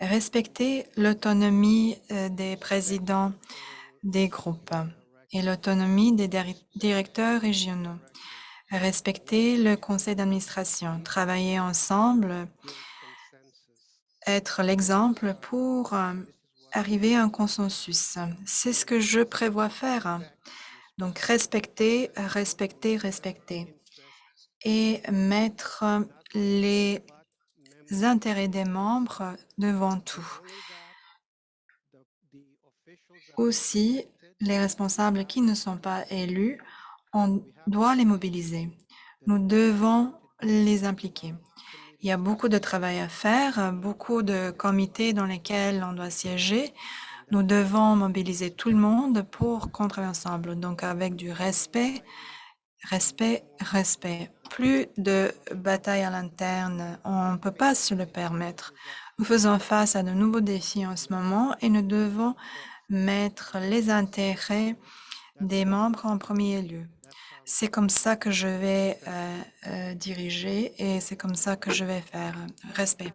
Respecter l'autonomie des présidents des groupes et l'autonomie des directeurs régionaux. Respecter le conseil d'administration, travailler ensemble, être l'exemple pour arriver à un consensus. C'est ce que je prévois faire. Donc, respecter, respecter, respecter et mettre les intérêts des membres devant tout. Aussi, les responsables qui ne sont pas élus, on doit les mobiliser. Nous devons les impliquer. Il y a beaucoup de travail à faire, beaucoup de comités dans lesquels on doit siéger. Nous devons mobiliser tout le monde pour qu'on travaille ensemble. Donc, avec du respect, respect, respect. Plus de batailles à l'interne, on ne peut pas se le permettre. Nous faisons face à de nouveaux défis en ce moment et nous devons mettre les intérêts des membres en premier lieu. C'est comme ça que je vais diriger et c'est comme ça que je vais faire. Respect.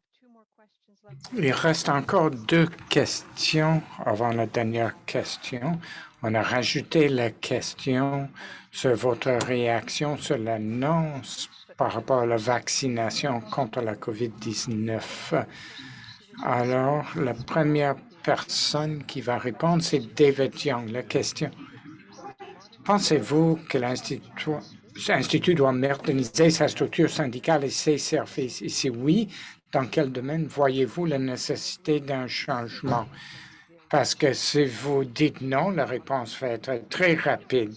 Il reste encore 2 questions avant la dernière question. On a rajouté la question sur votre réaction sur l'annonce par rapport à la vaccination contre la COVID-19. Alors, la première personne qui va répondre, c'est David Young. La question: pensez-vous que l'Institut doit moderniser sa structure syndicale et ses services? Et si oui, Dans quel domaine voyez-vous la nécessité d'un changement? Parce que si vous dites non, la réponse va être très rapide.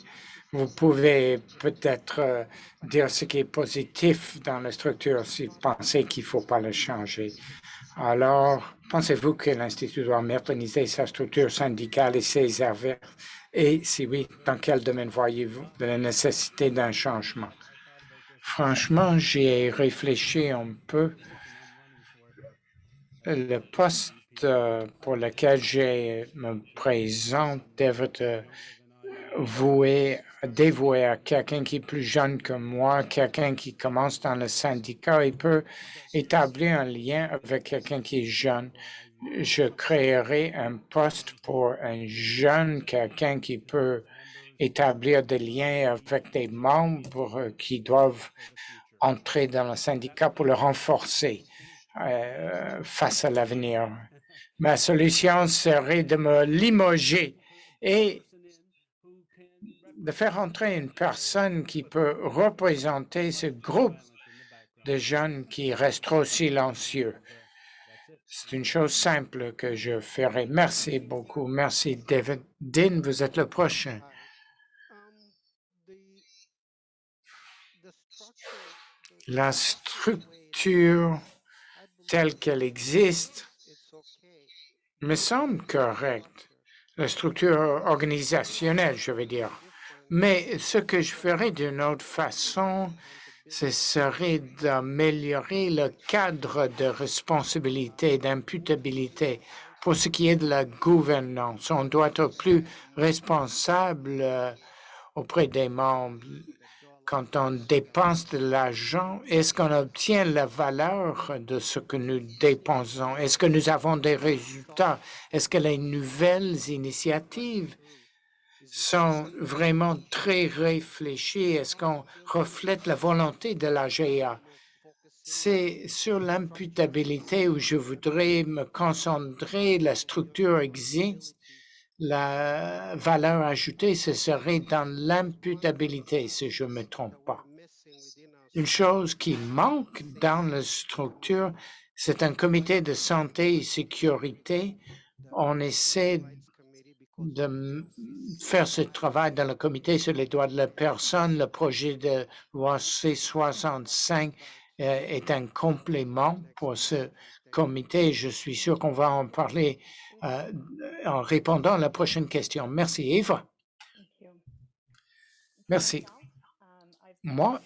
Vous pouvez peut-être dire ce qui est positif dans la structure si vous pensez qu'il ne faut pas le changer. Alors, pensez-vous que l'Institut doit moderniser sa structure syndicale et ses affaires? Et si oui, dans quel domaine voyez-vous la nécessité d'un changement? Franchement, j'y ai réfléchi un peu. Le poste pour lequel je me présente devrait être dévoué à quelqu'un qui est plus jeune que moi, quelqu'un qui commence dans le syndicat et peut établir un lien avec quelqu'un qui est jeune. Je créerai un poste pour un jeune, quelqu'un qui peut établir des liens avec des membres qui doivent entrer dans le syndicat pour le renforcer face à l'avenir. Ma solution serait de me limoger et de faire entrer une personne qui peut représenter ce groupe de jeunes qui restent trop silencieux. C'est une chose simple que je ferai. Merci beaucoup. Merci, David. Dean, vous êtes le prochain. La structure telle qu'elle existe me semble correcte. La structure organisationnelle, je veux dire. Mais ce que je ferais d'une autre façon, ce serait d'améliorer le cadre de responsabilité, d'imputabilité pour ce qui est de la gouvernance. On doit être plus responsable auprès des membres. Quand on dépense de l'argent, est-ce qu'on obtient la valeur de ce que nous dépensons? Est-ce que nous avons des résultats? Est-ce que les nouvelles initiatives sont vraiment très réfléchies? Est-ce qu'on reflète la volonté de la GA? C'est sur l'imputabilité où je voudrais me concentrer. La structure existe. La valeur ajoutée, ce serait dans l'imputabilité, si je ne me trompe pas. Une chose qui manque dans la structure, c'est un comité de santé et sécurité. On essaie de faire ce travail dans le comité sur les droits de la personne. Le projet de loi C65 est un complément pour ce comité. Je suis sûr qu'on va en parler en répondant à la prochaine question. Merci, Eva. Merci. Moi,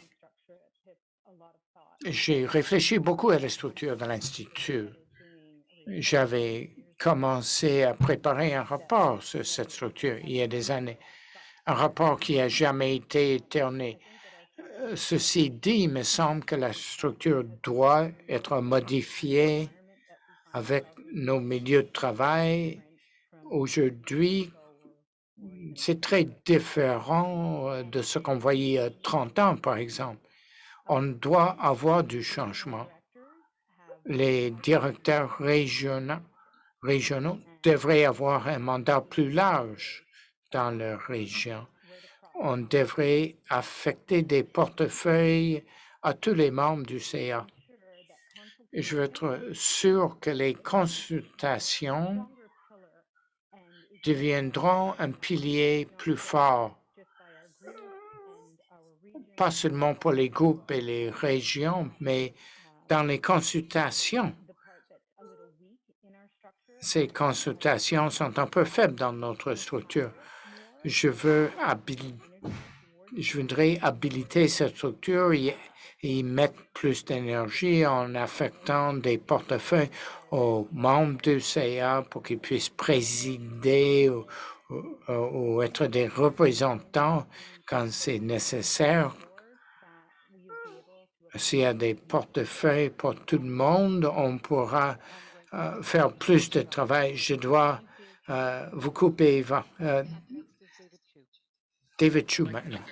j'ai réfléchi beaucoup à la structure de l'Institut. J'avais commencé à préparer un rapport sur cette structure il y a des années, un rapport qui n'a jamais été terminé. Ceci dit, il me semble que la structure doit être modifiée avec nos milieux de travail. Aujourd'hui, c'est très différent de ce qu'on voyait il y a 30 ans, par exemple. On doit avoir du changement. Les directeurs régionaux devraient avoir un mandat plus large dans leur région. On devrait affecter des portefeuilles à tous les membres du CA. Je veux être sûr que les consultations deviendront un pilier plus fort, pas seulement pour les groupes et les régions, mais dans les consultations. Ces consultations sont un peu faibles dans notre structure. Je voudrais habiliter cette structure et y mettre plus d'énergie en affectant des portefeuilles aux membres du CA pour qu'ils puissent présider ou être des représentants quand c'est nécessaire. S'il y a des portefeuilles pour tout le monde, on pourra faire plus de travail. Je dois vous couper, Eva. David Chu maintenant.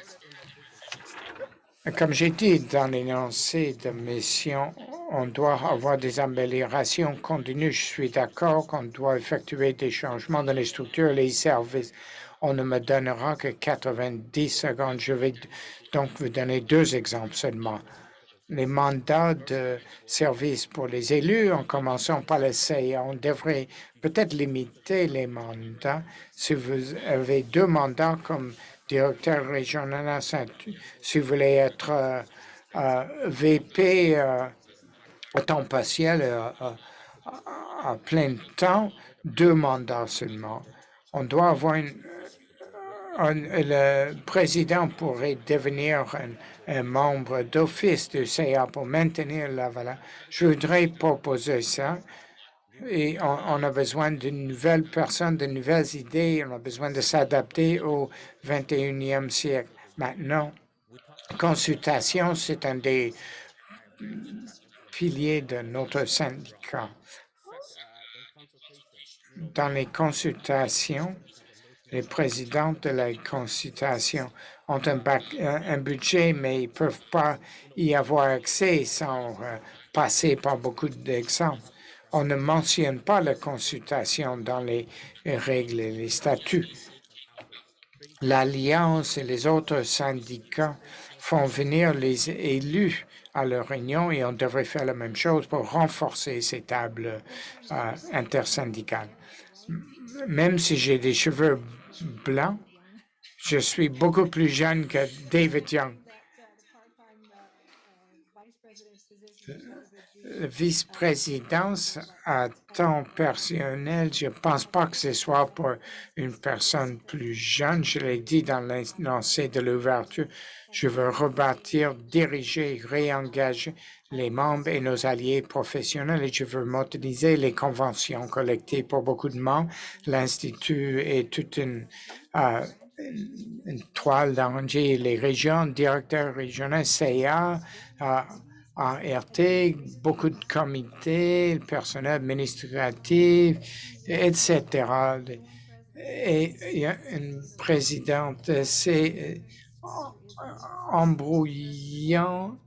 Comme j'ai dit dans l'énoncé de mission, on doit avoir des améliorations continues. Je suis d'accord qu'on doit effectuer des changements dans les structures et les services. On ne me donnera que 90 secondes. Je vais donc vous donner 2 exemples seulement. les mandats de service pour les élus, en commençant par le CIA. On devrait peut-être limiter les mandats. Si vous avez 2 mandats comme directeur régional, si vous voulez être VP à temps partiel, à plein temps, 2 mandats seulement. On doit avoir le président pourrait devenir un membre d'office du CA pour maintenir la valeur. Je voudrais proposer ça. Et on a besoin d'une nouvelle personne, de nouvelles idées. On a besoin de s'adapter au 21e siècle. Maintenant, consultation, c'est un des piliers de notre syndicat. Dans les consultations, les présidents de la consultation ont un budget, mais ils ne peuvent pas y avoir accès sans passer par beaucoup d'exemples. On ne mentionne pas la consultation dans les règles et les statuts. L'Alliance et les autres syndicats font venir les élus à leur réunion et on devrait faire la même chose pour renforcer ces tables intersyndicales. Même si j'ai des cheveux blancs, je suis beaucoup plus jeune que David Young. La vice-présidence à temps personnel, je ne pense pas que ce soit pour une personne plus jeune. Je l'ai dit dans l'énoncé de l'ouverture. Je veux rebâtir, diriger, réengager les membres et nos alliés professionnels et je veux moderniser les conventions collectives pour beaucoup de membres. L'Institut est toute une toile d'araignée. Les régions, directeurs régionaux, CA, ART, beaucoup de comités, le personnel administratif, etc. Et il y a une présidente, c'est embrouillant.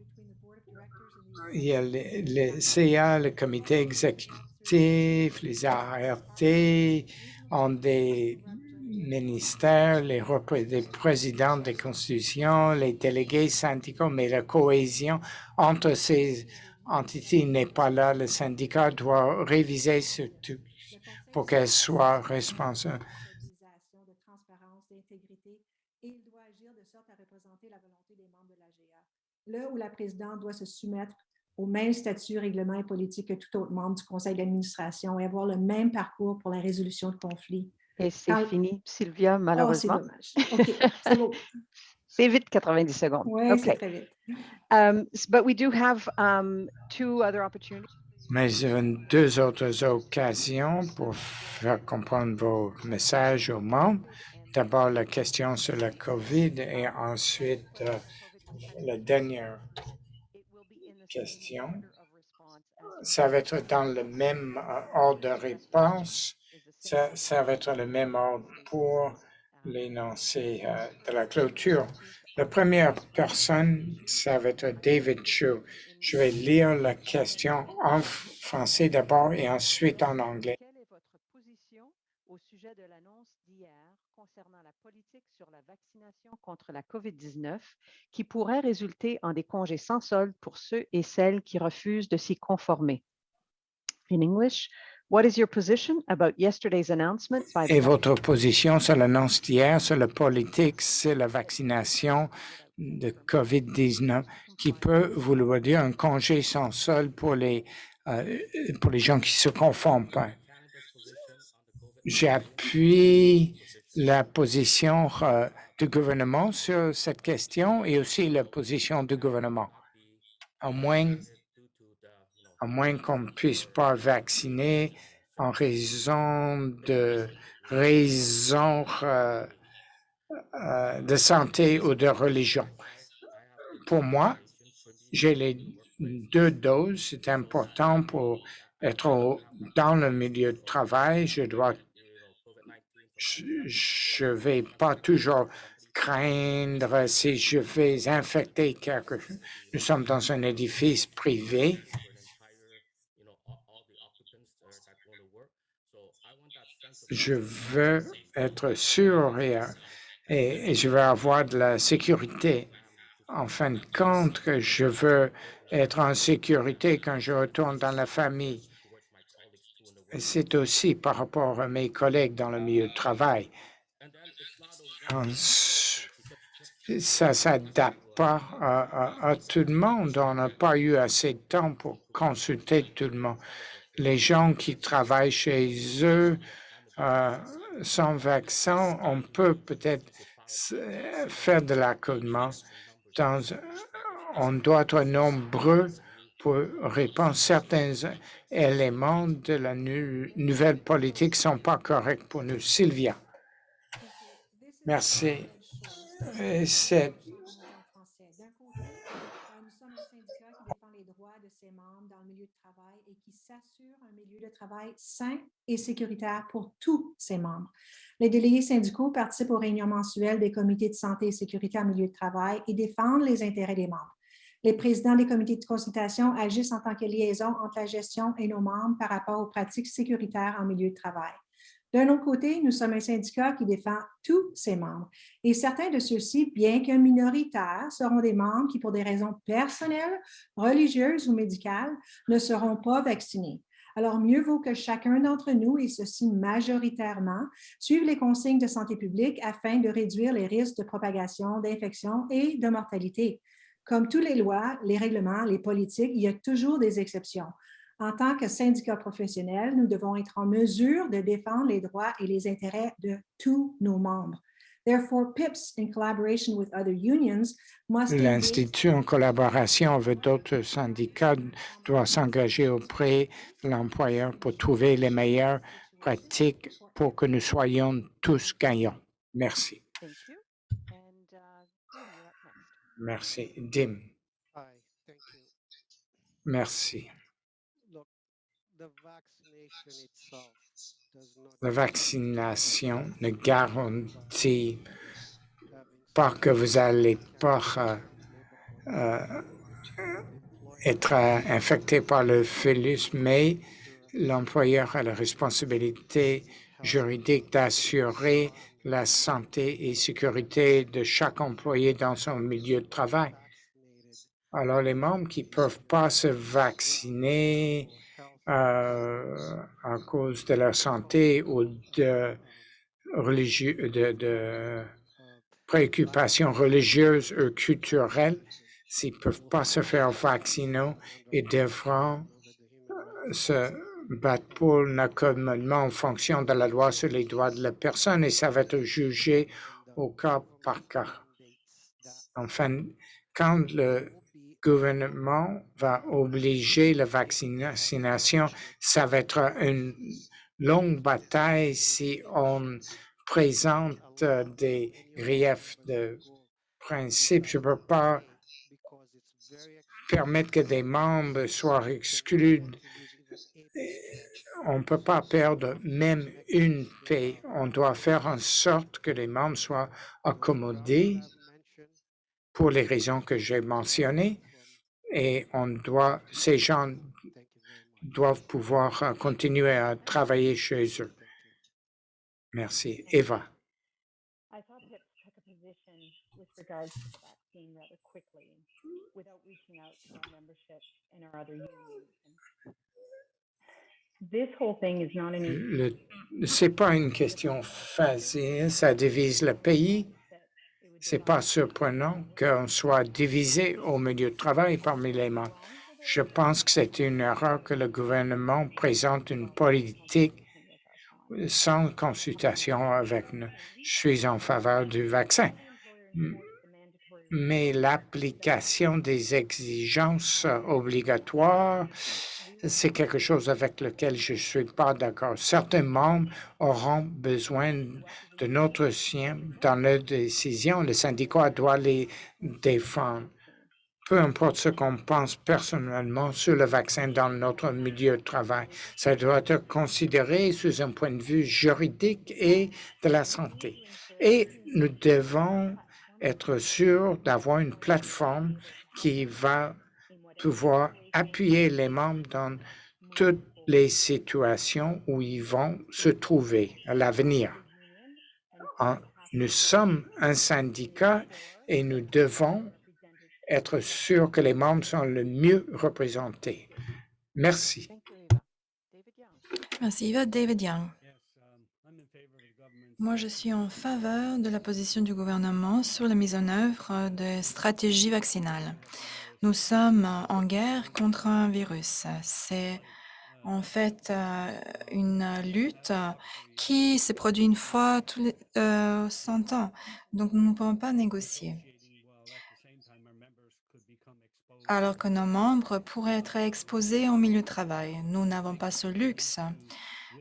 Il y a le CA, le comité exécutif, les ART ont des ministères, les présidents des constitutions, les délégués syndicaux, mais la cohésion entre ces entités n'est pas là. Le syndicat doit réviser ce tout pour qu'elle soit responsable. De transparence, d'intégrité, et il doit agir de sorte à représenter la volonté des membres de l'AGA. Là où la présidente doit se soumettre au même statut, règlement et politique que tout autre membre du conseil d'administration et avoir le même parcours pour la résolution de conflits. Et c'est fini, Sylvia, malheureusement. Oh, c'est dommage. OK, c'est beau. C'est vite, 90 secondes. Oui, OK. c'est très vite. But we do have 2 other opportunities. Mais il y a 2 autres occasions pour faire comprendre vos messages aux membres. D'abord, la question sur la COVID et ensuite la dernière question. Ça va être dans le même ordre de réponse. Ça va être le même ordre pour l'énoncé de la clôture. La première personne, ça va être David Chu. Je vais lire la question en français d'abord et ensuite en anglais. Quelle est votre position au sujet de l'annonce d'hier concernant la politique sur la vaccination contre la COVID-19 qui pourrait résulter en des congés sans solde pour ceux et celles qui refusent de s'y conformer? In English, what is your position about yesterday's announcement by Et votre position sur l'annonce d'hier sur la politique sur la vaccination de COVID-19 qui peut vouloir dire un congé sans solde pour les gens qui se conforment pas? J'appuie la position du gouvernement sur cette question et aussi la position du gouvernement. À moins qu'on ne puisse pas vacciner en raison de raisons de santé ou de religion. Pour moi, j'ai les 2 doses. C'est important pour être dans le milieu de travail. Je vais pas toujours craindre si je vais infecter quelque chose. Nous sommes dans un édifice privé. Je veux être sûr et je veux avoir de la sécurité. en fin de compte, que je veux être en sécurité quand je retourne dans la famille. C'est aussi par rapport à mes collègues dans le milieu de travail. Ça ne s'adapte pas à tout le monde. On n'a pas eu assez de temps pour consulter tout le monde. Les gens qui travaillent chez eux sans vaccin, on peut peut-être faire de l'accommodement. On doit être nombreux pour répondre. Certains éléments de la nouvelle politique ne sont pas corrects pour nous. Sylvia. Merci. C'est D'un côté, nous sommes un syndicat qui défend les droits de ses membres dans le milieu de travail et qui s'assure un milieu de travail sain et sécuritaire pour tous ses membres. Les délégués syndicaux participent aux réunions mensuelles des comités de santé et sécurité en milieu de travail et défendent les intérêts des membres. Les présidents des comités de consultation agissent en tant que liaison entre la gestion et nos membres par rapport aux pratiques sécuritaires en milieu de travail. D'un autre côté, nous sommes un syndicat qui défend tous ses membres. Et certains de ceux-ci, bien que minoritaires, seront des membres qui, pour des raisons personnelles, religieuses ou médicales, ne seront pas vaccinés. Alors, mieux vaut que chacun d'entre nous, et ceci majoritairement, suive les consignes de santé publique afin de réduire les risques de propagation, d'infection et de mortalité. Comme toutes les lois, les règlements, les politiques, il y a toujours des exceptions. En tant que syndicat professionnel, nous devons être en mesure de défendre les droits et les intérêts de tous nos membres. Therefore, PIPS, in collaboration with other unions, must l'Institut, en collaboration avec d'autres syndicats, doit s'engager auprès de l'employeur pour trouver les meilleures pratiques pour que nous soyons tous gagnants. Merci. Thank you. And Dim, you're up next. Merci. Dim. Hi, thank you. Merci. Look, the vaccination itself does not La vaccination ne garantit having pas que vous allez pas être infecté par le virus, mais l'employeur a la responsabilité juridique d'assurer la santé et sécurité de chaque employé dans son milieu de travail. Alors, les membres qui ne peuvent pas se vacciner à cause de leur santé ou de préoccupations religieuses ou culturelles, s'ils ne peuvent pas se faire vacciner, ils devront se battre pour l'accommodement en fonction de la loi sur les droits de la personne et ça va être jugé au cas par cas. Enfin, quand le gouvernement va obliger la vaccination, ça va être une longue bataille si on présente des griefs de principe. Je ne peux pas permettre que des membres soient exclus. On ne peut pas perdre même une paie. On doit faire en sorte que les membres soient accommodés pour les raisons que j'ai mentionnées et ces gens doivent pouvoir continuer à travailler chez eux. Merci. Eva. I thought PIPS took a position with regards to the vaccine rather quickly without reaching out to our membership and our other unions. This whole thing is not an easy. C'est pas une question facile, ça divise le pays. C'est pas surprenant qu'on soit divisé au milieu de travail parmi les membres. Je pense que c'est une erreur que le gouvernement présente une politique sans consultation avec nous. Je suis en faveur du vaccin, mais l'application des exigences obligatoires, c'est quelque chose avec lequel je ne suis pas d'accord. Certains membres auront besoin de notre soutien dans leurs décisions. Le syndicat doit les défendre. Peu importe ce qu'on pense personnellement sur le vaccin dans notre milieu de travail, ça doit être considéré sous un point de vue juridique et de la santé. Et nous devons être sûrs d'avoir une plateforme qui va pouvoir appuyer les membres dans toutes les situations où ils vont se trouver à l'avenir. Nous sommes un syndicat et nous devons être sûr que les membres sont le mieux représentés. Merci. Thank you, Eva. David Young. Merci, Eva. David Young. Moi, je suis en faveur de la position du gouvernement sur la mise en œuvre de stratégies vaccinales. Nous sommes en guerre contre un virus. C'est en fait une lutte qui se produit une fois tous les 100 ans. Donc, nous ne pouvons pas négocier. Alors que nos membres pourraient être exposés au milieu de travail. Nous n'avons pas ce luxe.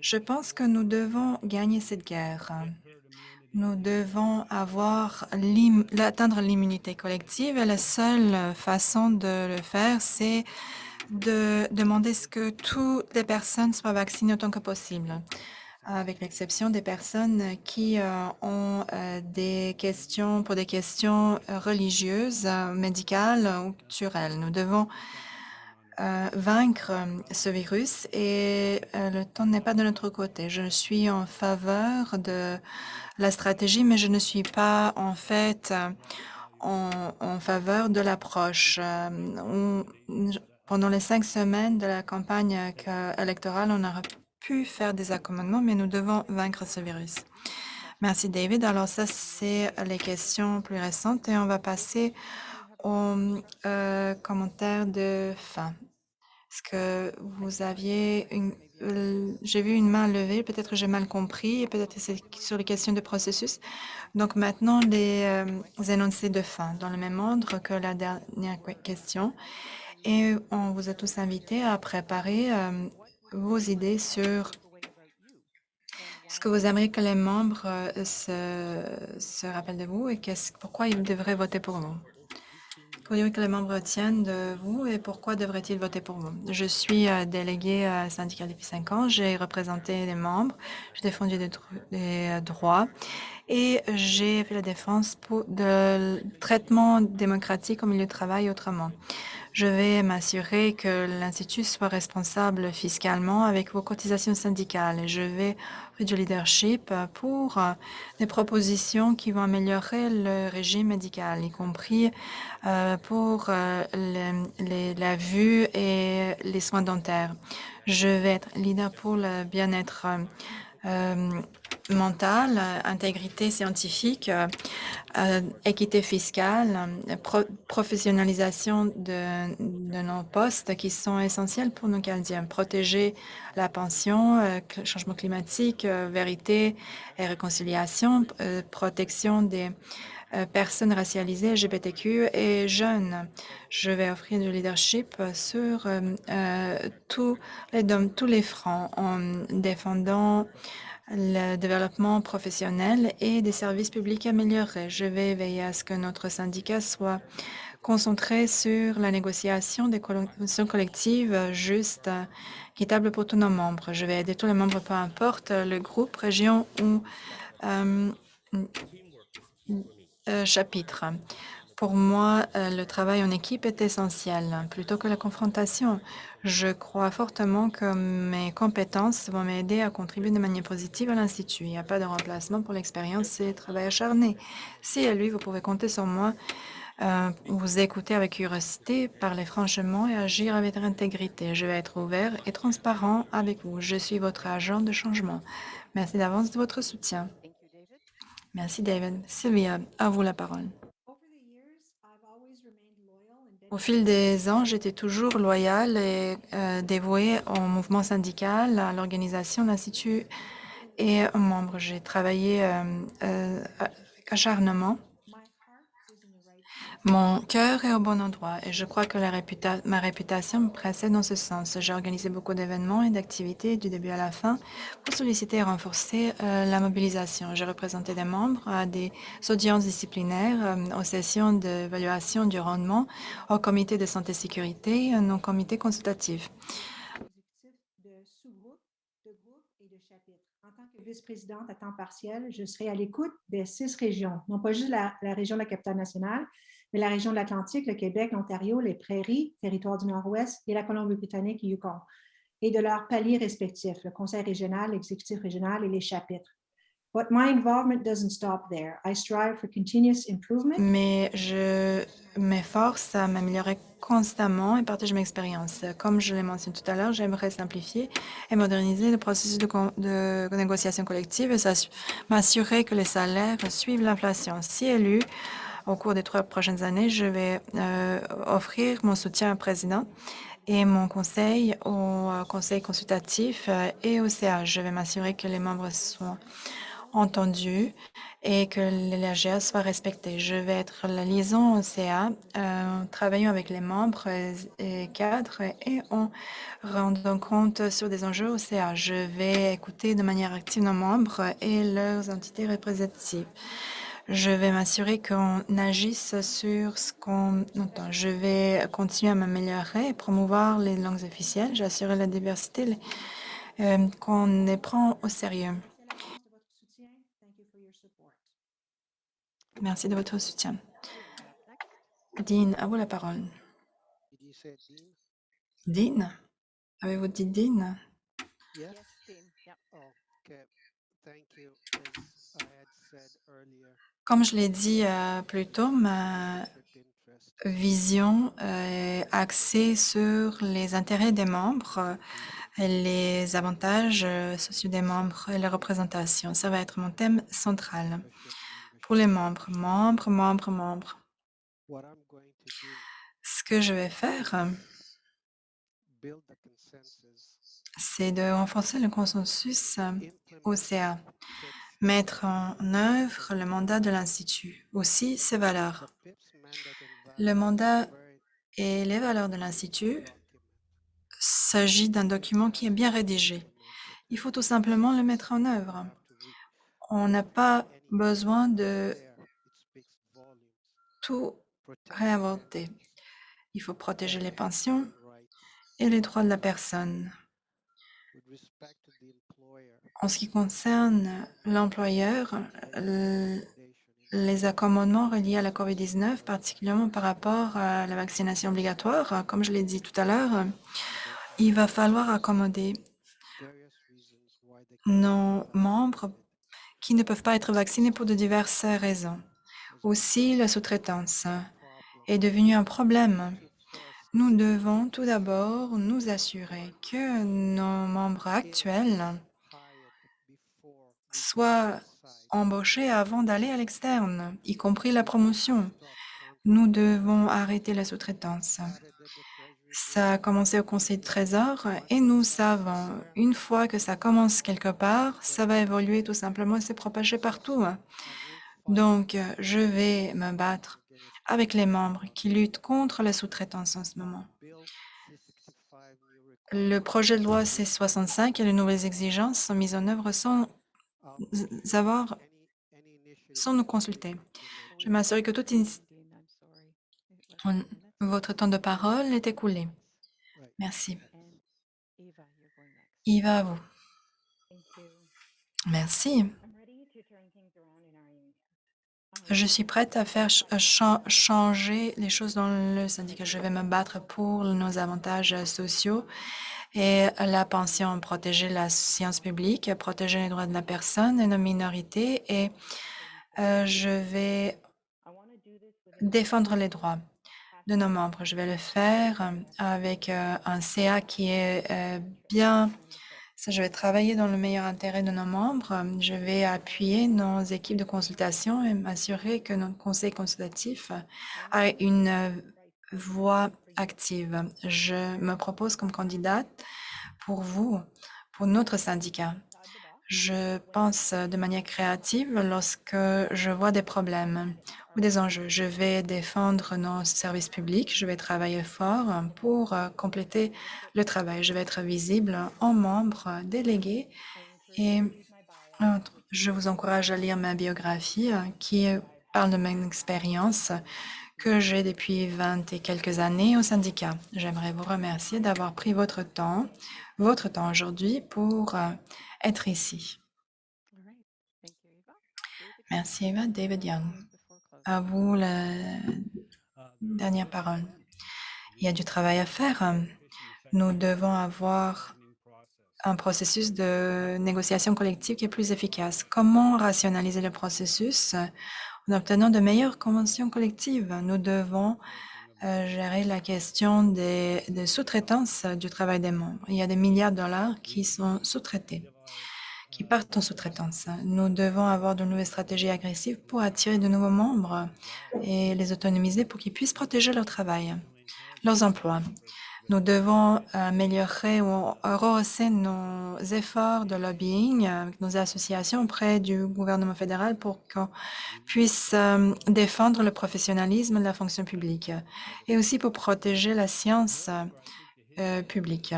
Je pense que nous devons gagner cette guerre. Nous devons atteindre l'immunité collective et la seule façon de le faire, c'est de demander ce que toutes les personnes soient vaccinées autant que possible, avec l'exception des personnes qui ont des questions religieuses, médicales ou culturelles. Nous devons vaincre ce virus et le temps n'est pas de notre côté. Je suis en faveur de la stratégie, mais je ne suis pas en fait en faveur de l'approche. Pendant les 5 semaines de la campagne électorale, on aurait pu faire des accommodements, mais nous devons vaincre ce virus. Merci, David. Alors ça, c'est les questions plus récentes et on va passer aux commentaires de fin. Est-ce que vous aviez j'ai vu une main levée, peut-être que j'ai mal compris, et peut-être que c'est sur les questions de processus. Donc maintenant, les énoncés de fin, dans le même ordre que la dernière question. Et on vous a tous invités à préparer vos idées sur ce que vous aimeriez que les membres se rappellent de vous et pourquoi ils devraient voter pour vous. Qu'auriez-vous que les membres tiennent de vous et pourquoi devraient-ils voter pour vous? Je suis déléguée syndicale depuis 5 ans. J'ai représenté les membres, j'ai défendu des droits et j'ai fait la défense de traitement démocratique au milieu de travail autrement. Je vais m'assurer que l'Institut soit responsable fiscalement avec vos cotisations syndicales et je vais faire du leadership pour des propositions qui vont améliorer le régime médical, y compris pour la vue et les soins dentaires. Je vais être leader pour le bien-être mental, intégrité scientifique, équité fiscale, professionnalisation de nos postes qui sont essentiels pour nos Canadiens. Protéger la pension, changement climatique, vérité et réconciliation, protection des personnes racialisées, LGBTQ et jeunes. Je vais offrir du leadership sur tous les fronts en défendant le développement professionnel et des services publics améliorés. Je vais veiller à ce que notre syndicat soit concentré sur la négociation des conventions collectives justes, équitables pour tous nos membres. Je vais aider tous les membres, peu importe le groupe, région ou chapitre. Pour moi, le travail en équipe est essentiel, plutôt que la confrontation. Je crois fortement que mes compétences vont m'aider à contribuer de manière positive à l'Institut. Il n'y a pas de remplacement pour l'expérience et le travail acharné. Si à lui, vous pouvez compter sur moi, vous écouter avec curiosité, parler franchement et agir avec intégrité. Je vais être ouvert et transparent avec vous. Je suis votre agent de changement. Merci d'avance de votre soutien. Thank you, David. Merci, David. Sylvia, à vous la parole. Au fil des ans, j'étais toujours loyale et dévouée au mouvement syndical, à l'organisation, l'Institut et aux membres. J'ai travaillé avec acharnement. Mon cœur est au bon endroit et je crois que ma réputation me précède dans ce sens. J'ai organisé beaucoup d'événements et d'activités du début à la fin pour solliciter et renforcer la mobilisation. J'ai représenté des membres à des audiences disciplinaires, aux sessions d'évaluation du rendement, au comité de santé et sécurité et au comité consultatif. De sous-groupes, de groupes et de chapitres. En tant que vice-présidente à temps partiel, je serai à l'écoute des 6 régions, non pas juste la région de la capitale-nationale, mais la région de l'Atlantique, le Québec, l'Ontario, les Prairies, territoire du Nord-Ouest et la Colombie-Britannique et Yukon, et de leurs paliers respectifs, le conseil régional, l'exécutif régional et les chapitres. But my involvement doesn't stop there. I strive for continuous improvement. Mais je m'efforce à m'améliorer constamment et partager mes expériences. Comme je l'ai mentionné tout à l'heure, j'aimerais simplifier et moderniser le processus de négociation collective et m'assurer que les salaires suivent l'inflation. Si élu, au cours des 3 prochaines années, je vais offrir mon soutien au président et mon conseil au conseil consultatif et au CA. Je vais m'assurer que les membres soient entendus et que l'AGA soit respecté. Je vais être la liaison au CA, travaillant avec les membres et cadres et en rendant compte sur des enjeux au CA. Je vais écouter de manière active nos membres et leurs entités représentatives. Je vais m'assurer qu'on agisse sur ce qu'on entend. Je vais continuer à m'améliorer et promouvoir les langues officielles. J'assurerai la diversité qu'on les prend au sérieux. C'est la fin de votre soutien. Thank you for your support. Merci de votre soutien. Dean, à vous la parole. Did you say Dean? Dean? Avez-vous dit Dean? Yes? Yes, Dean. Yep. Oh, okay. Thank you. As I had said earlier, Comme je l'ai dit plus tôt, ma conflict interest vision est axée sur les intérêts des membres, les avantages sociaux des membres et la représentation. Ça va être mon thème central. Pour les membres. What I'm going to do, Ce que je vais faire, build the consensus, c'est de renforcer le consensus au implement CA, PIP's mettre en œuvre le mandat de l'Institut, aussi ses valeurs. the PIP's mandate and Le values mandat are very et les valeurs de l'Institut document. s'agit d'un document qui est bien rédigé. Il faut tout simplement le mettre en œuvre. On n'a pas besoin de tout réinventer. Il faut protéger les pensions et les droits de la personne. En ce qui concerne l'employeur, les accommodements reliés à la COVID-19, particulièrement par rapport à la vaccination obligatoire, comme je l'ai dit tout à l'heure, il va falloir accommoder nos membres qui ne peuvent pas être vaccinés pour de diverses raisons. Aussi, la sous-traitance est devenue un problème. Nous devons tout d'abord nous assurer que nos membres actuels soient embauchés avant d'aller à l'externe, y compris la promotion. Nous devons arrêter la sous-traitance. Ça a commencé au Conseil du Trésor et nous savons, une fois que ça commence quelque part, ça va évoluer tout simplement et se propager partout. Donc, je vais me battre avec les membres qui luttent contre la sous-traitance en ce moment. Le projet de loi C-65 et les nouvelles exigences sont mises en œuvre sans nous consulter. Je m'assurer que toute votre temps de parole est écoulé. Merci. And Eva, you're going next. Eva, à vous. Thank you. Merci. I'm ready to turn things around in our union. Je suis prête à faire changer les choses dans le syndicat. Je vais me battre pour nos avantages sociaux et la pension, protéger la science publique, protéger les droits de la personne et nos minorités et je vais I want to do this with défendre les droits de nos membres. Je vais le faire avec un CA qui est bien. Je vais travailler dans le meilleur intérêt de nos membres. Je vais appuyer nos équipes de consultation et m'assurer que notre conseil consultatif a une voix active. Je me propose comme candidate pour vous, pour notre syndicat. Je pense de manière créative lorsque je vois des problèmes ou des enjeux. Je vais défendre nos services publics. Je vais travailler fort pour compléter le travail. Je vais être visible en membre délégué et je vous encourage à lire ma biographie qui parle de mon expérience que j'ai depuis 20 et quelques années au syndicat. J'aimerais vous remercier d'avoir pris votre temps aujourd'hui pour être ici. All right. Thank you, Eva. David Merci Young, Eva. David Young, before closing. à vous la dernière parole. Il y a du travail à faire. Nous devons avoir un processus de négociation collective qui est plus efficace. Comment rationaliser le processus en obtenant de meilleures conventions collectives? Nous devons gérer la question des sous-traitance du travail des membres. Il y a des milliards de dollars qui sont sous-traités, qui partent en sous-traitance. Nous devons avoir de nouvelles stratégies agressives pour attirer de nouveaux membres et les autonomiser pour qu'ils puissent protéger leur travail, leurs emplois. Nous devons améliorer ou rehausser nos efforts de lobbying avec nos associations auprès du gouvernement fédéral pour qu'on puisse défendre le professionnalisme de la fonction publique et aussi pour protéger la science publique.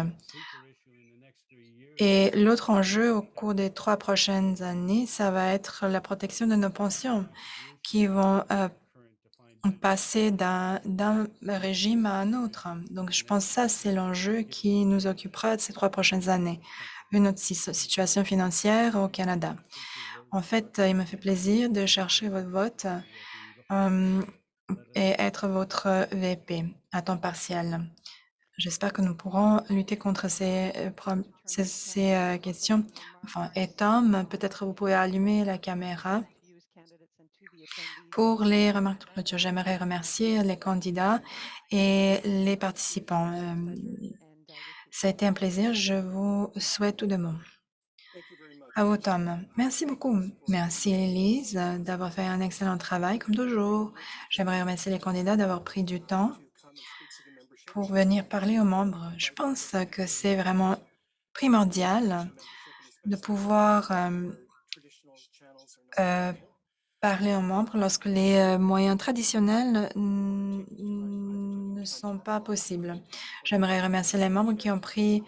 Et l'autre enjeu au cours des 3 prochaines années, ça va être la protection de nos pensions qui vont passer d'un régime à un autre. Donc, je pense que ça, c'est l'enjeu qui nous occupera de ces 3 prochaines années. Une autre situation financière au Canada. En fait, il me fait plaisir de chercher votre vote et être votre VP à temps partiel. J'espère que nous pourrons lutter contre ces questions. Enfin, et Tom, peut-être vous pouvez allumer la caméra. Pour les remarques de clôture, j'aimerais remercier les candidats et les participants. Ça a été un plaisir. Je vous souhaite tout de bon. À vous, Tom. Merci beaucoup. Merci, Elise, d'avoir fait un excellent travail, comme toujours. J'aimerais remercier les candidats d'avoir pris du temps pour venir parler aux membres. Je pense que c'est vraiment primordial de pouvoir parler aux membres lorsque les moyens traditionnels ne sont pas possibles. J'aimerais remercier les membres qui ont pris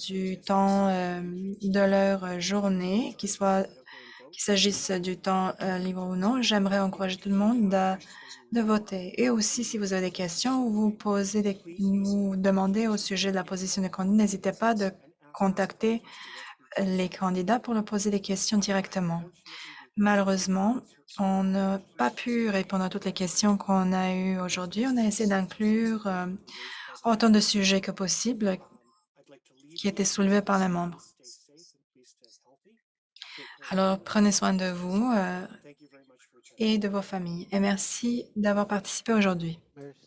du temps de leur journée, qu'il s'agisse du temps libre ou non. J'aimerais encourager tout le monde de voter. Et aussi, si vous avez des questions ou vous demandez au sujet de la position des candidats, n'hésitez pas de contacter les candidats pour leur poser des questions directement. Malheureusement, on n'a pas pu répondre à toutes les questions qu'on a eues aujourd'hui. On a essayé d'inclure autant de sujets que possible qui étaient soulevés par les membres. Alors, prenez soin de vous et de vos familles. Et merci d'avoir participé aujourd'hui. Merci.